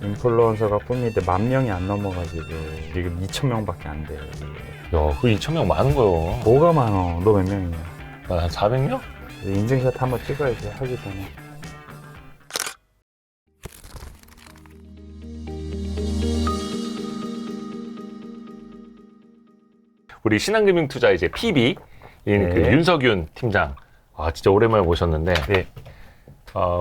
인플루언서가 꿈인데 10,000명이 안 넘어가지고 지금 2,000명밖에 안 돼요. 이게. 야, 그 2,000명 많은 거요. 뭐가 많어? 너 몇 명이냐? 나 한 400명? 인증샷 한번 찍어야지 하기 전에. 우리 신한금융투자 이제 PB 인 그 네. 윤석윤 팀장. 아, 진짜 오랜만에 모셨는데. 네.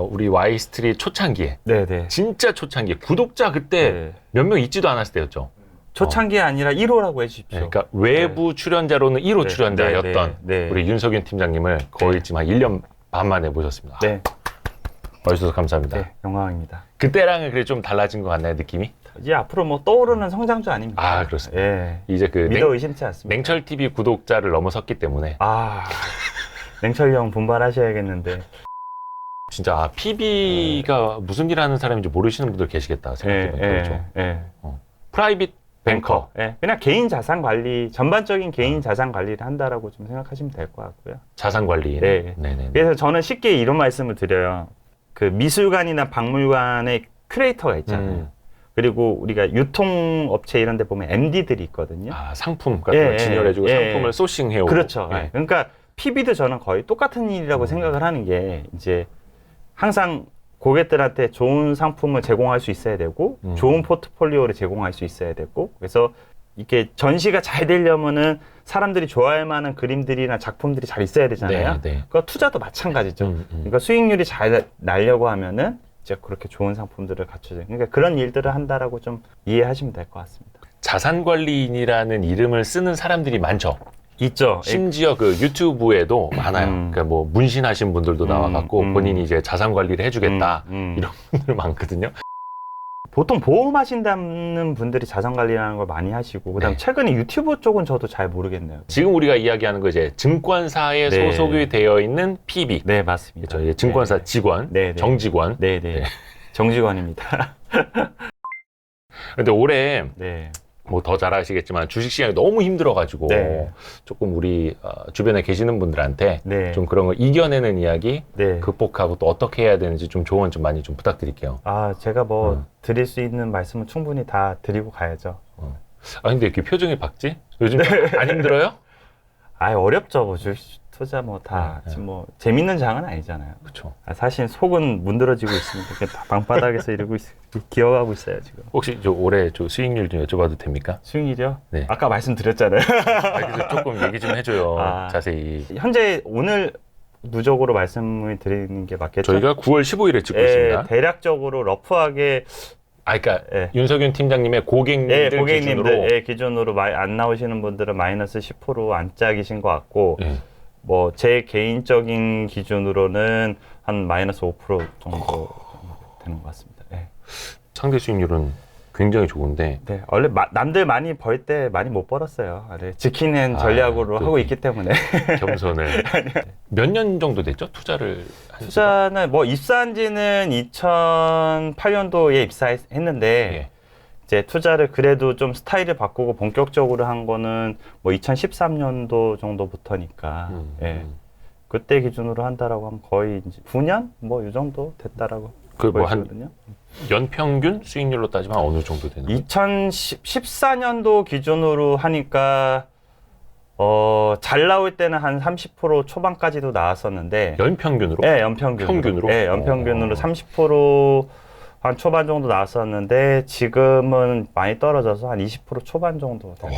우리 와이스트릿 초창기에. 네네. 진짜 초창기에. 구독자 그때 네. 몇 명 있지도 않았을 때였죠. 초창기 아니라 1호라고 해주십시오. 네, 그러니까 외부 출연자로는 1호 네, 출연자였던 네, 네. 우리 윤석윤 팀장님을 거의 지금 한 1년 반 만에 모셨습니다. 네. 와주셔서 감사합니다. 네. 영광입니다. 그때랑은 그래 좀 달라진 것 같나요, 느낌이? 이제 앞으로 뭐 떠오르는 성장주 아닙니까? 아, 그렇습니다. 예. 이제 그 믿어 의심치 않습니다. 냉철 TV 구독자를 넘어섰기 때문에 아, 냉철이 형 분발하셔야겠는데. 진짜 PB가 무슨 일 하는 사람인지 모르시는 분들 계시겠다 생각해보면 그렇죠. 예. 프라이빗 뱅커. 예. 그냥 개인 자산 관리, 전반적인 개인 자산 관리를 한다라고 좀 생각하시면 될 것 같고요. 자산 관리. 네. 네네. 그래서 저는 쉽게 이런 말씀을 드려요. 그 미술관이나 박물관의 큐레이터가 있잖아요. 그리고 우리가 유통업체 이런 데 보면 MD들이 있거든요. 아, 상품 같은 걸 진열해주고 상품을 소싱해오고. 그렇죠. 예. 그러니까 PB도 저는 거의 똑같은 일이라고 생각을 하는 게 이제 항상 고객들한테 좋은 상품을 제공할 수 있어야 되고 좋은 포트폴리오를 제공할 수 있어야 되고 그래서 이게 전시가 잘 되려면은 사람들이 좋아할 만한 그림들이나 작품들이 잘 있어야 되잖아요. 네. 그러니까 투자도 마찬가지죠. 그러니까 수익률이 잘 나려고 하면은 이제 그렇게 좋은 상품들을 갖춰줘요. 그러니까 그런 일들을 한다라고 좀 이해하시면 될 것 같습니다. 자산 관리인이라는 이름을 쓰는 사람들이 많죠. 있죠. 심지어 그 유튜브에도 많아요. 그러니까 뭐 문신하신 분들도 나와갖고 본인이 이제 자산 관리를 해주겠다 이런 분들 많거든요. 보통 보험하신다는 분들이 자산 관리라는 걸 많이 하시고 그다음 네. 최근에 유튜브 쪽은 저도 잘 모르겠네요. 지금 우리가 이야기하는 거 이제 증권사에 네. 소속이 되어 있는 PB. 네, 맞습니다. 그렇죠. 이제 증권사 직원, 네. 정직원. 네. 네. 정직원입니다. 근데 올해 네. 뭐 더 잘 아시겠지만 주식시장이 너무 힘들어가지고 네. 조금 우리 주변에 계시는 분들한테 네. 좀 그런 걸 이겨내는 이야기 네. 극복하고 또 어떻게 해야 되는지 좀 조언 좀 많이 좀 부탁드릴게요. 아, 제가 뭐 드릴 수 있는 말씀은 충분히 다 드리고 가야죠. 아 근데 이렇게 표정이 밝지? 요즘 안 힘들어요? 아, 어렵죠. 뭐 주식 투자 뭐 다 지금 뭐 재밌는 장은 아니잖아요. 그렇죠. 아, 사실 속은 문드러지고 있습니다. 그냥 다 방바닥에서 이러고 기어가고 있어요 지금. 혹시 저 올해 저 수익률 좀 여쭤봐도 됩니까? 수익이죠? 네. 아까 말씀드렸잖아요. 그래서 조금 얘기 좀 해줘요. 아. 자세히. 현재 오늘 누적으로 말씀을 드리는 게 맞겠죠? 저희가 9월 15일에 찍고 예, 있습니다. 대략적으로 러프하게 아, 그러니까 예. 윤석윤 팀장님의 고객님들 기준으로 기준으로 안 나오시는 분들은 마이너스 10% 안짝이신 것 같고 예. 뭐 제 개인적인 기준으로는 한 마이너스 5% 정도 되는 것 같습니다. 예. 상대 수익률은 굉장히 좋은데 네, 원래 남들 많이 벌 때 많이 못 벌었어요. 네, 지키는 전략으로 또 하고 있기 때문에. 겸손을 몇 년 정도 됐죠? 투자를 한 지가? 투자는 뭐 입사한 지는 2008년도에 입사했는데 예. 이제 투자를 그래도 좀 스타일을 바꾸고 본격적으로 한 거는 뭐 2013년도 정도부터니까 예. 그때 기준으로 한다라고 하면 거의 이제 9년 뭐 이 정도 됐다라고 그 뭐 한 보여지거든요. 연평균 수익률로 따지면 어느 정도 되는 거예요? 2014년도 기준으로 하니까 잘 나올 때는 한 30% 초반까지도 나왔었는데 연평균으로? 네, 연평균으로. 평균으로? 네, 연평균으로 30%한 초반 정도 나왔었는데 지금은 많이 떨어져서 한 20% 초반 정도 돼요.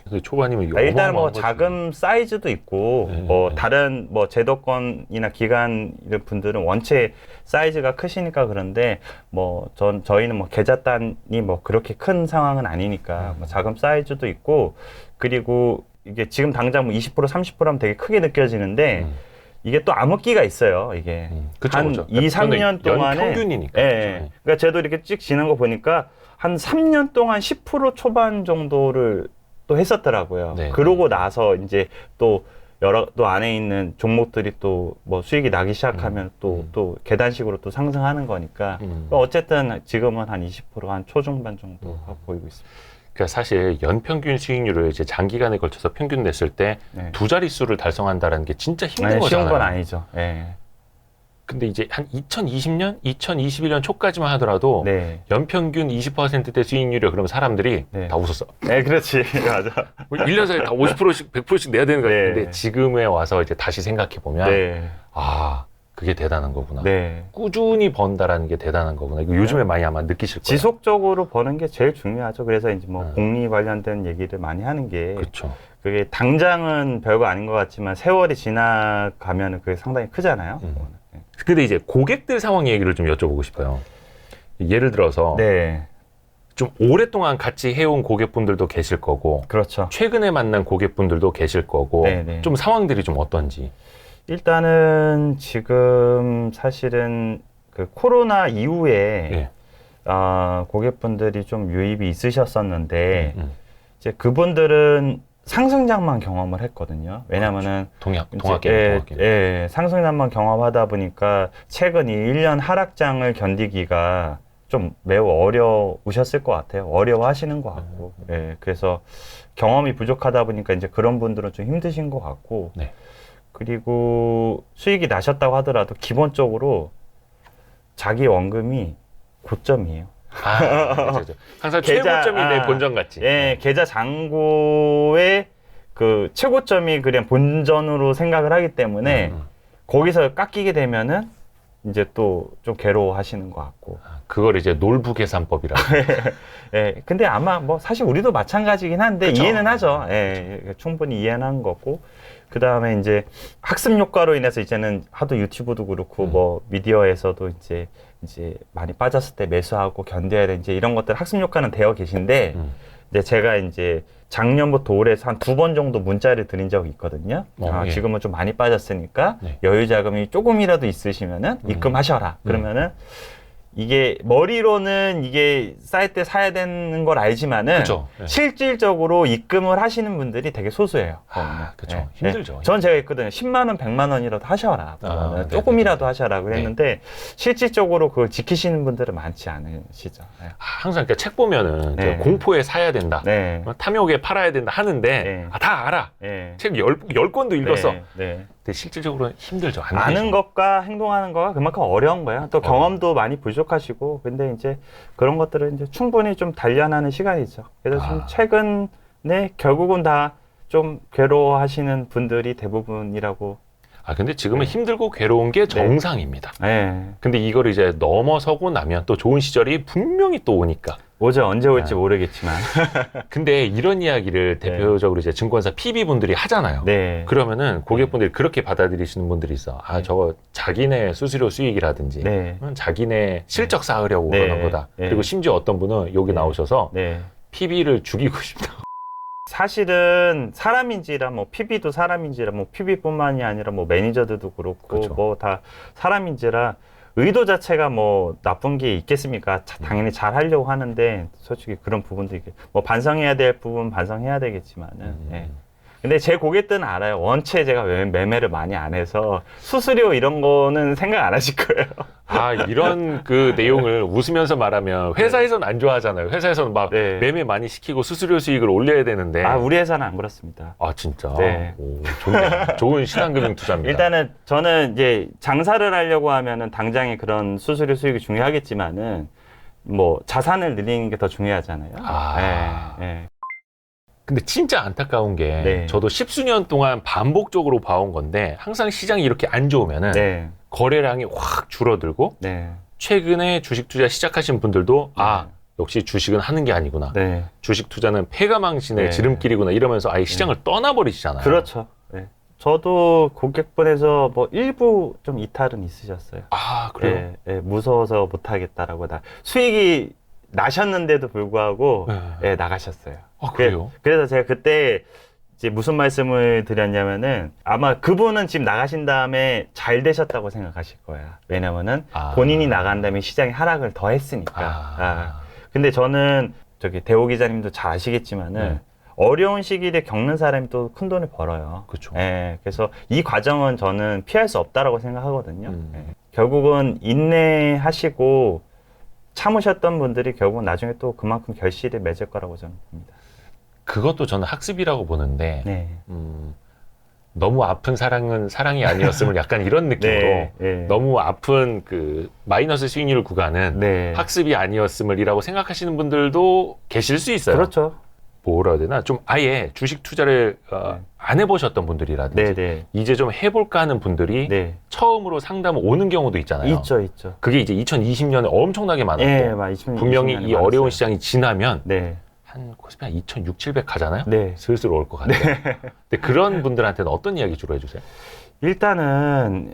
근데 초반이면 이거 일단은 뭐 어마어마한 거지. 자금 사이즈도 있고 뭐 다른 뭐 제도권이나 기관 이런 분들은 원체 사이즈가 크시니까 그런데 뭐 저희는 뭐 계좌 단이 뭐 그렇게 큰 상황은 아니니까 뭐 자금 사이즈도 있고 그리고 이게 지금 당장 뭐 20% 30%하면 되게 크게 느껴지는데 이게 또 암흑기가 있어요. 이게 그쵸, 한 그쵸. 2, 3년 동안에 연평균이니까. 예, 그쵸. 예. 그러니까 저도 이렇게 쭉 지난 거 보니까 한 3년 동안 10% 초반 정도를 또 했었더라고요. 네. 그러고 나서 이제 또 또 안에 있는 종목들이 또 뭐 수익이 나기 시작하면 또 계단식으로 또 상승하는 거니까 어쨌든 지금은 한 20%한 초중반 정도가 보이고 있습니다. 그러니까 사실 연평균 수익률을 이제 장기간에 걸쳐서 평균 냈을 때 두 네. 자릿수를 달성한다는 게 진짜 힘든 쉬운 거잖아요. 건 아니죠. 예. 근데 이제 한 2020년, 2021년 초까지만 하더라도 네. 연평균 20%대 수익률이야. 그러면 사람들이 네. 다 웃었어. 네, 그렇지. 맞아. 1년 사이에 다 50%씩, 100%씩 내야 되는 거야. 네. 근데 지금에 와서 이제 다시 생각해 보면 네. 아, 그게 대단한 거구나. 네. 꾸준히 번다라는 게 대단한 거구나. 이거 요즘에 많이 아마 느끼실 거예요. 지속적으로 버는 게 제일 중요하죠. 그래서 이제 뭐 네. 복리 관련된 얘기를 많이 하는 게 그렇죠. 그게 당장은 별거 아닌 것 같지만 세월이 지나가면은 그게 상당히 크잖아요. 네. 근데 이제 고객들 상황 얘기를 좀 여쭤보고 싶어요. 예를 들어서 네. 좀 오랫동안 같이 해온 고객분들도 계실 거고 그렇죠. 최근에 만난 고객분들도 계실 거고 네네. 좀 상황들이 좀 어떤지. 일단은 지금 사실은 그 코로나 이후에 예. 고객분들이 좀 유입이 있으셨었는데 음. 이제 그분들은 상승장만 경험을 했거든요. 왜냐면은 동학개미. 상승장만 경험하다 보니까 최근 이 1년 하락장을 견디기가 좀 매우 어려우셨을 것 같아요. 어려워하시는 것 같고. 예, 그래서 경험이 부족하다 보니까 이제 그런 분들은 좀 힘드신 것 같고. 네. 그리고 수익이 나셨다고 하더라도 기본적으로 자기 원금이 고점이에요. 그렇죠. 항상 최고점이 내 본전 같지. 예, 계좌 잔고의 그 최고점이 그냥 본전으로 생각을 하기 때문에 거기서 깎이게 되면은 이제 또 좀 괴로워하시는 것 같고. 그걸 이제 놀부 계산법이라고. 예, 근데 아마 뭐 사실 우리도 마찬가지긴 한데 그쵸. 이해는 하죠. 예, 충분히 이해는 한 거고. 그 다음에 이제 학습 효과로 인해서 이제는 하도 유튜브도 그렇고 뭐 미디어에서도 이제 많이 빠졌을 때 매수하고 견뎌야 돼 이제 이런 것들 학습 효과는 되어 계신데 이제 제가 이제 작년부터 올해서 한 2번 정도 문자를 드린 적이 있거든요. 예. 지금은 좀 많이 빠졌으니까 네. 여유 자금이 조금이라도 있으시면은 입금하셔라. 그러면은 이게 머리로는 이게 쌀 때 사야 되는 걸 알지만은 그쵸. 네. 실질적으로 입금을 하시는 분들이 되게 소수예요. 그렇죠. 힘들죠. 전 제가 있거든요. 10만 원, 100만 원이라도 하셔라. 네네네. 조금이라도 하셔라 그랬는데 실질적으로 그걸 지키시는 분들은 많지 않으시죠. 네. 항상 그러니까 책 보면은 네. 공포에 사야 된다. 네. 탐욕에 팔아야 된다 하는데 네. 다 알아. 네. 책 10권도 읽었어. 네. 네. 근데 실질적으로는 힘들죠. 안 아는 되죠. 것과 행동하는 거가 그만큼 어려운 거예요. 또 경험도 많이 부족하시고, 근데 이제 그런 것들은 이제 충분히 좀 단련하는 시간이죠. 그래서 지금 최근에 결국은 다 좀 괴로워하시는 분들이 대부분이라고. 근데 지금은 힘들고 괴로운 게 정상입니다. 네. 근데 이걸 이제 넘어서고 나면 또 좋은 시절이 분명히 또 오니까. 오죠. 언제 올지 모르겠지만. 근데 이런 이야기를 대표적으로 이제 증권사 PB분들이 하잖아요. 네. 그러면은 고객분들이 그렇게 받아들이시는 분들이 있어. 저거 자기네 수수료 수익이라든지 네. 자기네 실적 쌓으려고 네. 그러는 거다. 네. 그리고 심지어 어떤 분은 여기 나오셔서 네. PB를 죽이고 싶다. 사실은 사람인지라 뭐 PB도 사람인지라 뭐 PB뿐만이 아니라 뭐 매니저들도 그렇고 그렇죠. 뭐 다 사람인지라 의도 자체가 뭐 나쁜 게 있겠습니까? 당연히 잘 하려고 하는데 솔직히 그런 부분도 있게 뭐 반성해야 될 부분 반성해야 되겠지만은 예. 근데 제 고객들은 알아요. 원체 제가 매매를 많이 안 해서 수수료 이런 거는 생각 안 하실 거예요. 이런 그 내용을 웃으면서 말하면 회사에서는 안 좋아하잖아요. 회사에서는 막 네. 매매 많이 시키고 수수료 수익을 올려야 되는데. 우리 회사는 안 그렇습니다. 진짜? 네. 오, 좋네. 좋은 신한금융 투자입니다. 일단은 저는 이제 장사를 하려고 하면은 당장에 그런 수수료 수익이 중요하겠지만은 뭐 자산을 늘리는 게 더 중요하잖아요. 예, 예. 근데 진짜 안타까운 게 네. 저도 십수년 동안 반복적으로 봐온 건데 항상 시장이 이렇게 안 좋으면은 네. 거래량이 확 줄어들고 네. 최근에 주식 투자 시작하신 분들도 역시 주식은 하는 게 아니구나. 네. 주식 투자는 패가망신의 네. 지름길이구나 이러면서 아예 시장을 떠나버리시잖아요. 그렇죠. 네. 저도 고객분에서 뭐 일부 좀 이탈은 있으셨어요. 그래요? 예, 무서워서 못하겠다라고 수익이 나셨는데도 불구하고 네. 나가셨어요. 그래요? 그래서 제가 그때 이제 무슨 말씀을 드렸냐면은 아마 그분은 지금 나가신 다음에 잘 되셨다고 생각하실 거야. 왜냐면은 본인이 나간 다음에 시장이 하락을 더 했으니까. 근데 저는 대호 기자님도 잘 아시겠지만은 어려운 시기를 겪는 사람이 또 큰 돈을 벌어요. 그렇죠. 예, 그래서 이 과정은 저는 피할 수 없다라고 생각하거든요. 예. 결국은 인내하시고 참으셨던 분들이 결국은 나중에 또 그만큼 결실을 맺을 거라고 저는 봅니다. 그것도 저는 학습이라고 보는데 네. 너무 아픈 사랑은 사랑이 아니었음을 약간 이런 느낌으로 네, 네. 너무 아픈 그 마이너스 수익률 구간은 네. 학습이 아니었음을이라고 생각하시는 분들도 계실 수 있어요. 그렇죠. 뭐라 해야 되나? 좀 아예 주식 투자를 안 해보셨던 분들이라든지 네, 네. 이제 좀 해볼까 하는 분들이 네. 처음으로 상담을 오는 경우도 있잖아요. 있죠, 있죠. 그게 이제 2020년에 엄청나게 많았고 예, 분명히 이 어려운 시장이 지나면 네. 한 코스피 한 2,600, 700 가잖아요. 네. 슬슬 올 것 같아요. 근데 그런 분들한테는 어떤 이야기 주로 해주세요? 일단은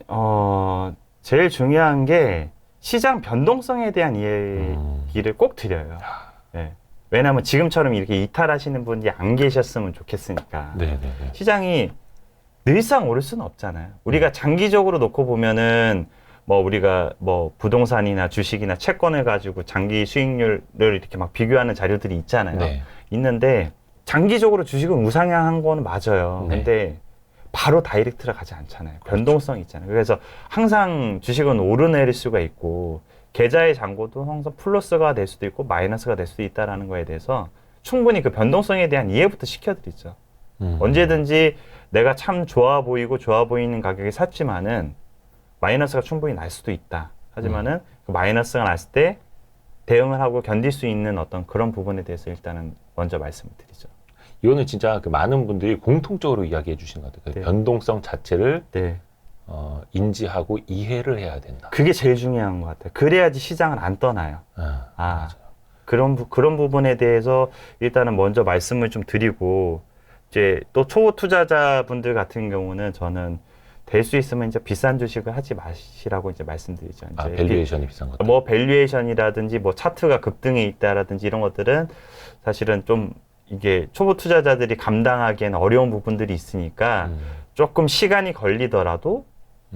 제일 중요한 게 시장 변동성에 대한 이야기를 꼭 드려요. 네. 왜냐하면 지금처럼 이렇게 이탈하시는 분이 안 계셨으면 좋겠으니까. 네네네. 시장이 늘상 오를 수는 없잖아요. 우리가 장기적으로 놓고 보면은 뭐 우리가 뭐 부동산이나 주식이나 채권을 가지고 장기 수익률을 이렇게 막 비교하는 자료들이 있잖아요. 네. 있는데 장기적으로 주식은 우상향한 거는 맞아요. 네. 근데 바로 다이렉트로 가지 않잖아요. 변동성이 있잖아요. 그래서 항상 주식은 오르내릴 수가 있고 계좌의 잔고도 항상 플러스가 될 수도 있고 마이너스가 될 수도 있다는 거에 대해서 충분히 그 변동성에 대한 이해부터 시켜드리죠. 언제든지 내가 참 좋아 보이고 좋아 보이는 가격에 샀지만은 마이너스가 충분히 날 수도 있다. 하지만은 그 마이너스가 났을 때 대응을 하고 견딜 수 있는 어떤 그런 부분에 대해서 일단은 먼저 말씀을 드리죠. 이거는 진짜 그 많은 분들이 공통적으로 이야기해 주신 것 같아요. 그 네. 변동성 자체를 네. 인지하고 이해를 해야 된다. 그게 제일 중요한 것 같아요. 그래야지 시장을 안 떠나요. 그런 부분에 대해서 일단은 먼저 말씀을 좀 드리고 이제 또 초보 투자자분들 같은 경우는 저는 될 수 있으면 이제 비싼 주식을 하지 마시라고 이제 말씀드리죠. 이제 밸류에이션이 비싼 것들. 뭐 밸류에이션이라든지 뭐 차트가 급등해 있다라든지 이런 것들은 사실은 좀 이게 초보 투자자들이 감당하기에는 어려운 부분들이 있으니까 조금 시간이 걸리더라도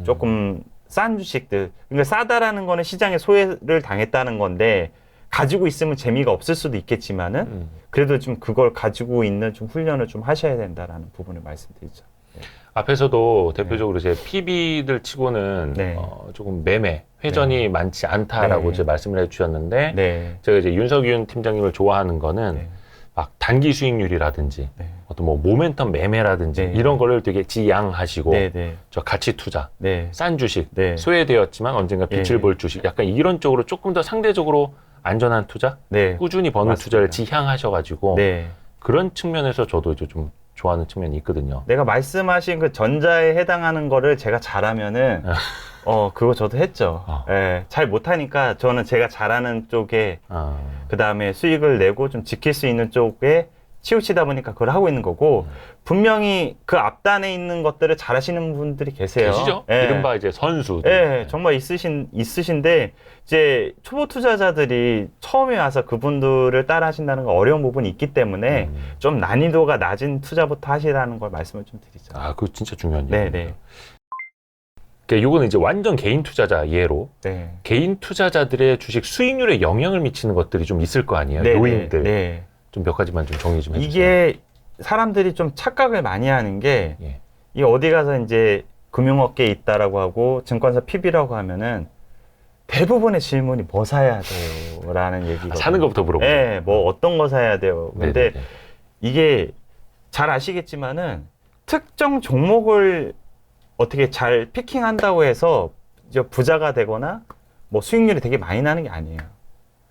조금 싼 주식들, 그러니까 싸다라는 거는 시장에 소외를 당했다는 건데 가지고 있으면 재미가 없을 수도 있겠지만은 그래도 좀 그걸 가지고 있는 좀 훈련을 좀 하셔야 된다라는 부분을 말씀드리죠. 앞에서도 대표적으로 이제 PB들 치고는 네. 조금 매매 회전이 많지 않다라고 네. 이제 말씀을 해주셨는데 네. 제가 이제 윤석윤 팀장님을 좋아하는 거는 네. 막 단기 수익률이라든지 네. 어떤 뭐 모멘텀 매매라든지 네. 이런 거를 되게 지양하시고 네. 네. 저 가치 투자, 네. 싼 주식, 네. 소외되었지만 언젠가 빛을 네. 볼 주식, 약간 이런 쪽으로 조금 더 상대적으로 안전한 투자, 네. 꾸준히 버는 맞습니다. 투자를 지향하셔가지고 네. 그런 측면에서 저도 이제 좀 좋아하는 측면이 있거든요. 내가 말씀하신 그 전자에 해당하는 거를 제가 잘하면은 그거 저도 했죠. 예, 잘 못하니까 저는 제가 잘하는 쪽에 그 다음에 수익을 내고 좀 지킬 수 있는 쪽에 치우치다 보니까 그걸 하고 있는 거고 분명히 그 앞단에 있는 것들을 잘하시는 분들이 계세요. 계시죠? 예. 이른바 이제 선수. 예, 정말 있으신데 이제 초보 투자자들이 처음에 와서 그분들을 따라 하신다는 건 어려운 부분이 있기 때문에 좀 난이도가 낮은 투자부터 하시라는 걸 말씀을 좀 드리죠. 그거 진짜 중요한 네, 얘기입니다. 네. 그러니까 요거는 이제 완전 개인 투자자 예로 네. 개인 투자자들의 주식 수익률에 영향을 미치는 것들이 좀 있을 거 아니에요. 네, 요인들. 네. 좀 몇 가지만 좀 정리 좀 해주세요. 이게 사람들이 좀 착각을 많이 하는 게 예. 이 어디 가서 이제 금융업계에 있다라고 하고 증권사 PB라고 하면은 대부분의 질문이 뭐 사야 돼요? 라는 얘기거든요. 사는 것부터 물어보죠. 네, 뭐 어떤 거 사야 돼요? 근데 네네네. 이게 잘 아시겠지만은 특정 종목을 어떻게 잘 피킹한다고 해서 이제 부자가 되거나 뭐 수익률이 되게 많이 나는 게 아니에요.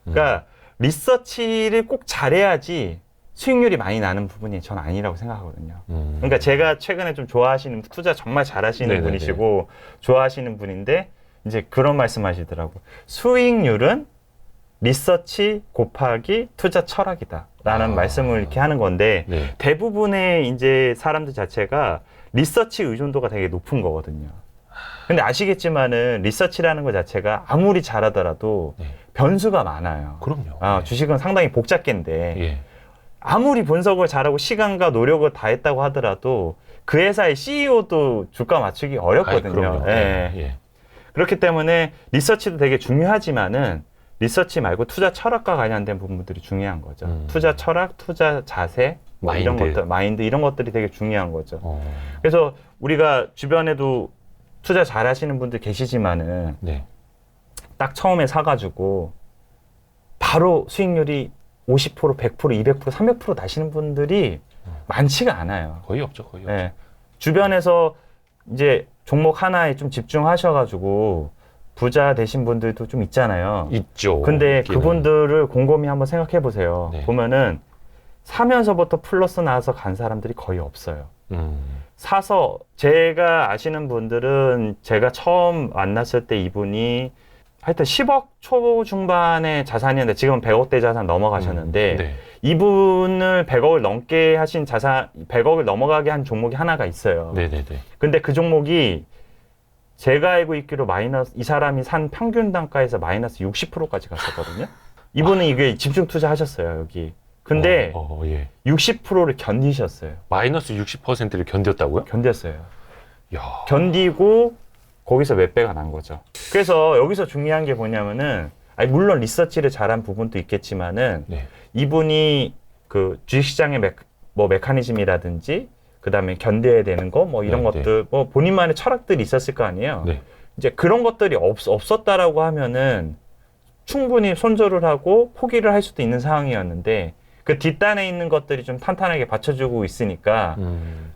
그러니까 리서치를 꼭 잘해야지 수익률이 많이 나는 부분이 전 아니라고 생각하거든요. 그러니까 제가 최근에 좀 좋아하시는 투자 정말 잘하시는 네네네. 분이시고 좋아하시는 분인데 이제 그런 말씀하시더라고. 수익률은 리서치 곱하기 투자 철학이다라는 말씀을 이렇게 하는 건데 네. 대부분의 이제 사람들 자체가 리서치 의존도가 되게 높은 거거든요. 근데 아시겠지만은 리서치라는 것 자체가 아무리 잘하더라도 네. 변수가 많아요. 그럼요. 네. 주식은 상당히 복잡계인데 예. 아무리 분석을 잘하고 시간과 노력을 다했다고 하더라도 그 회사의 CEO도 주가 맞추기 어렵거든요. 그럼요. 예. 예. 그렇기 때문에 리서치도 되게 중요하지만은 리서치 말고 투자 철학과 관련된 부분들이 중요한 거죠. 투자 철학, 투자 자세, 뭐 이런 마인드. 것들, 마인드 이런 것들이 되게 중요한 거죠. 그래서 우리가 주변에도 투자 잘 하시는 분들 계시지만은 네. 딱 처음에 사가지고 바로 수익률이 50%, 100%, 200%, 300% 나시는 분들이 많지가 않아요. 거의 없죠. 거의 없죠. 예. 주변에서 이제 종목 하나에 좀 집중하셔가지고 부자 되신 분들도 좀 있잖아요. 있죠. 근데 있기는. 그분들을 곰곰이 한번 생각해 보세요. 네. 보면은 사면서부터 플러스 나와서 간 사람들이 거의 없어요. 사서 제가 아시는 분들은 제가 처음 만났을 때 이분이 하여튼 10억 초중반의 자산이었는데 지금은 100억대 자산 넘어가셨는데 네. 이분을 100억을 넘게 하신 자산, 100억을 넘어가게 한 종목이 하나가 있어요. 네네네. 근데 그 종목이 제가 알고 있기로 마이너스, 이 사람이 산 평균 단가에서 마이너스 60%까지 갔었거든요. 이분은 이게 집중 투자하셨어요, 여기. 근데 예. 60%를 견디셨어요. 마이너스 60%를 견뎠다고요? 견뎠어요. 야. 견디고 거기서 몇 배가 난 거죠. 그래서 여기서 중요한 게 뭐냐면은, 아니 물론 리서치를 잘한 부분도 있겠지만은 네. 이분이 그 주식시장의 메커니즘이라든지 그다음에 견뎌야 되는 거 뭐 이런 네, 것들 뭐 본인만의 철학들이 있었을 거 아니에요. 네. 이제 그런 것들이 없었다라고 하면은 충분히 손절을 하고 포기를 할 수도 있는 상황이었는데 그 뒷단에 있는 것들이 좀 탄탄하게 받쳐주고 있으니까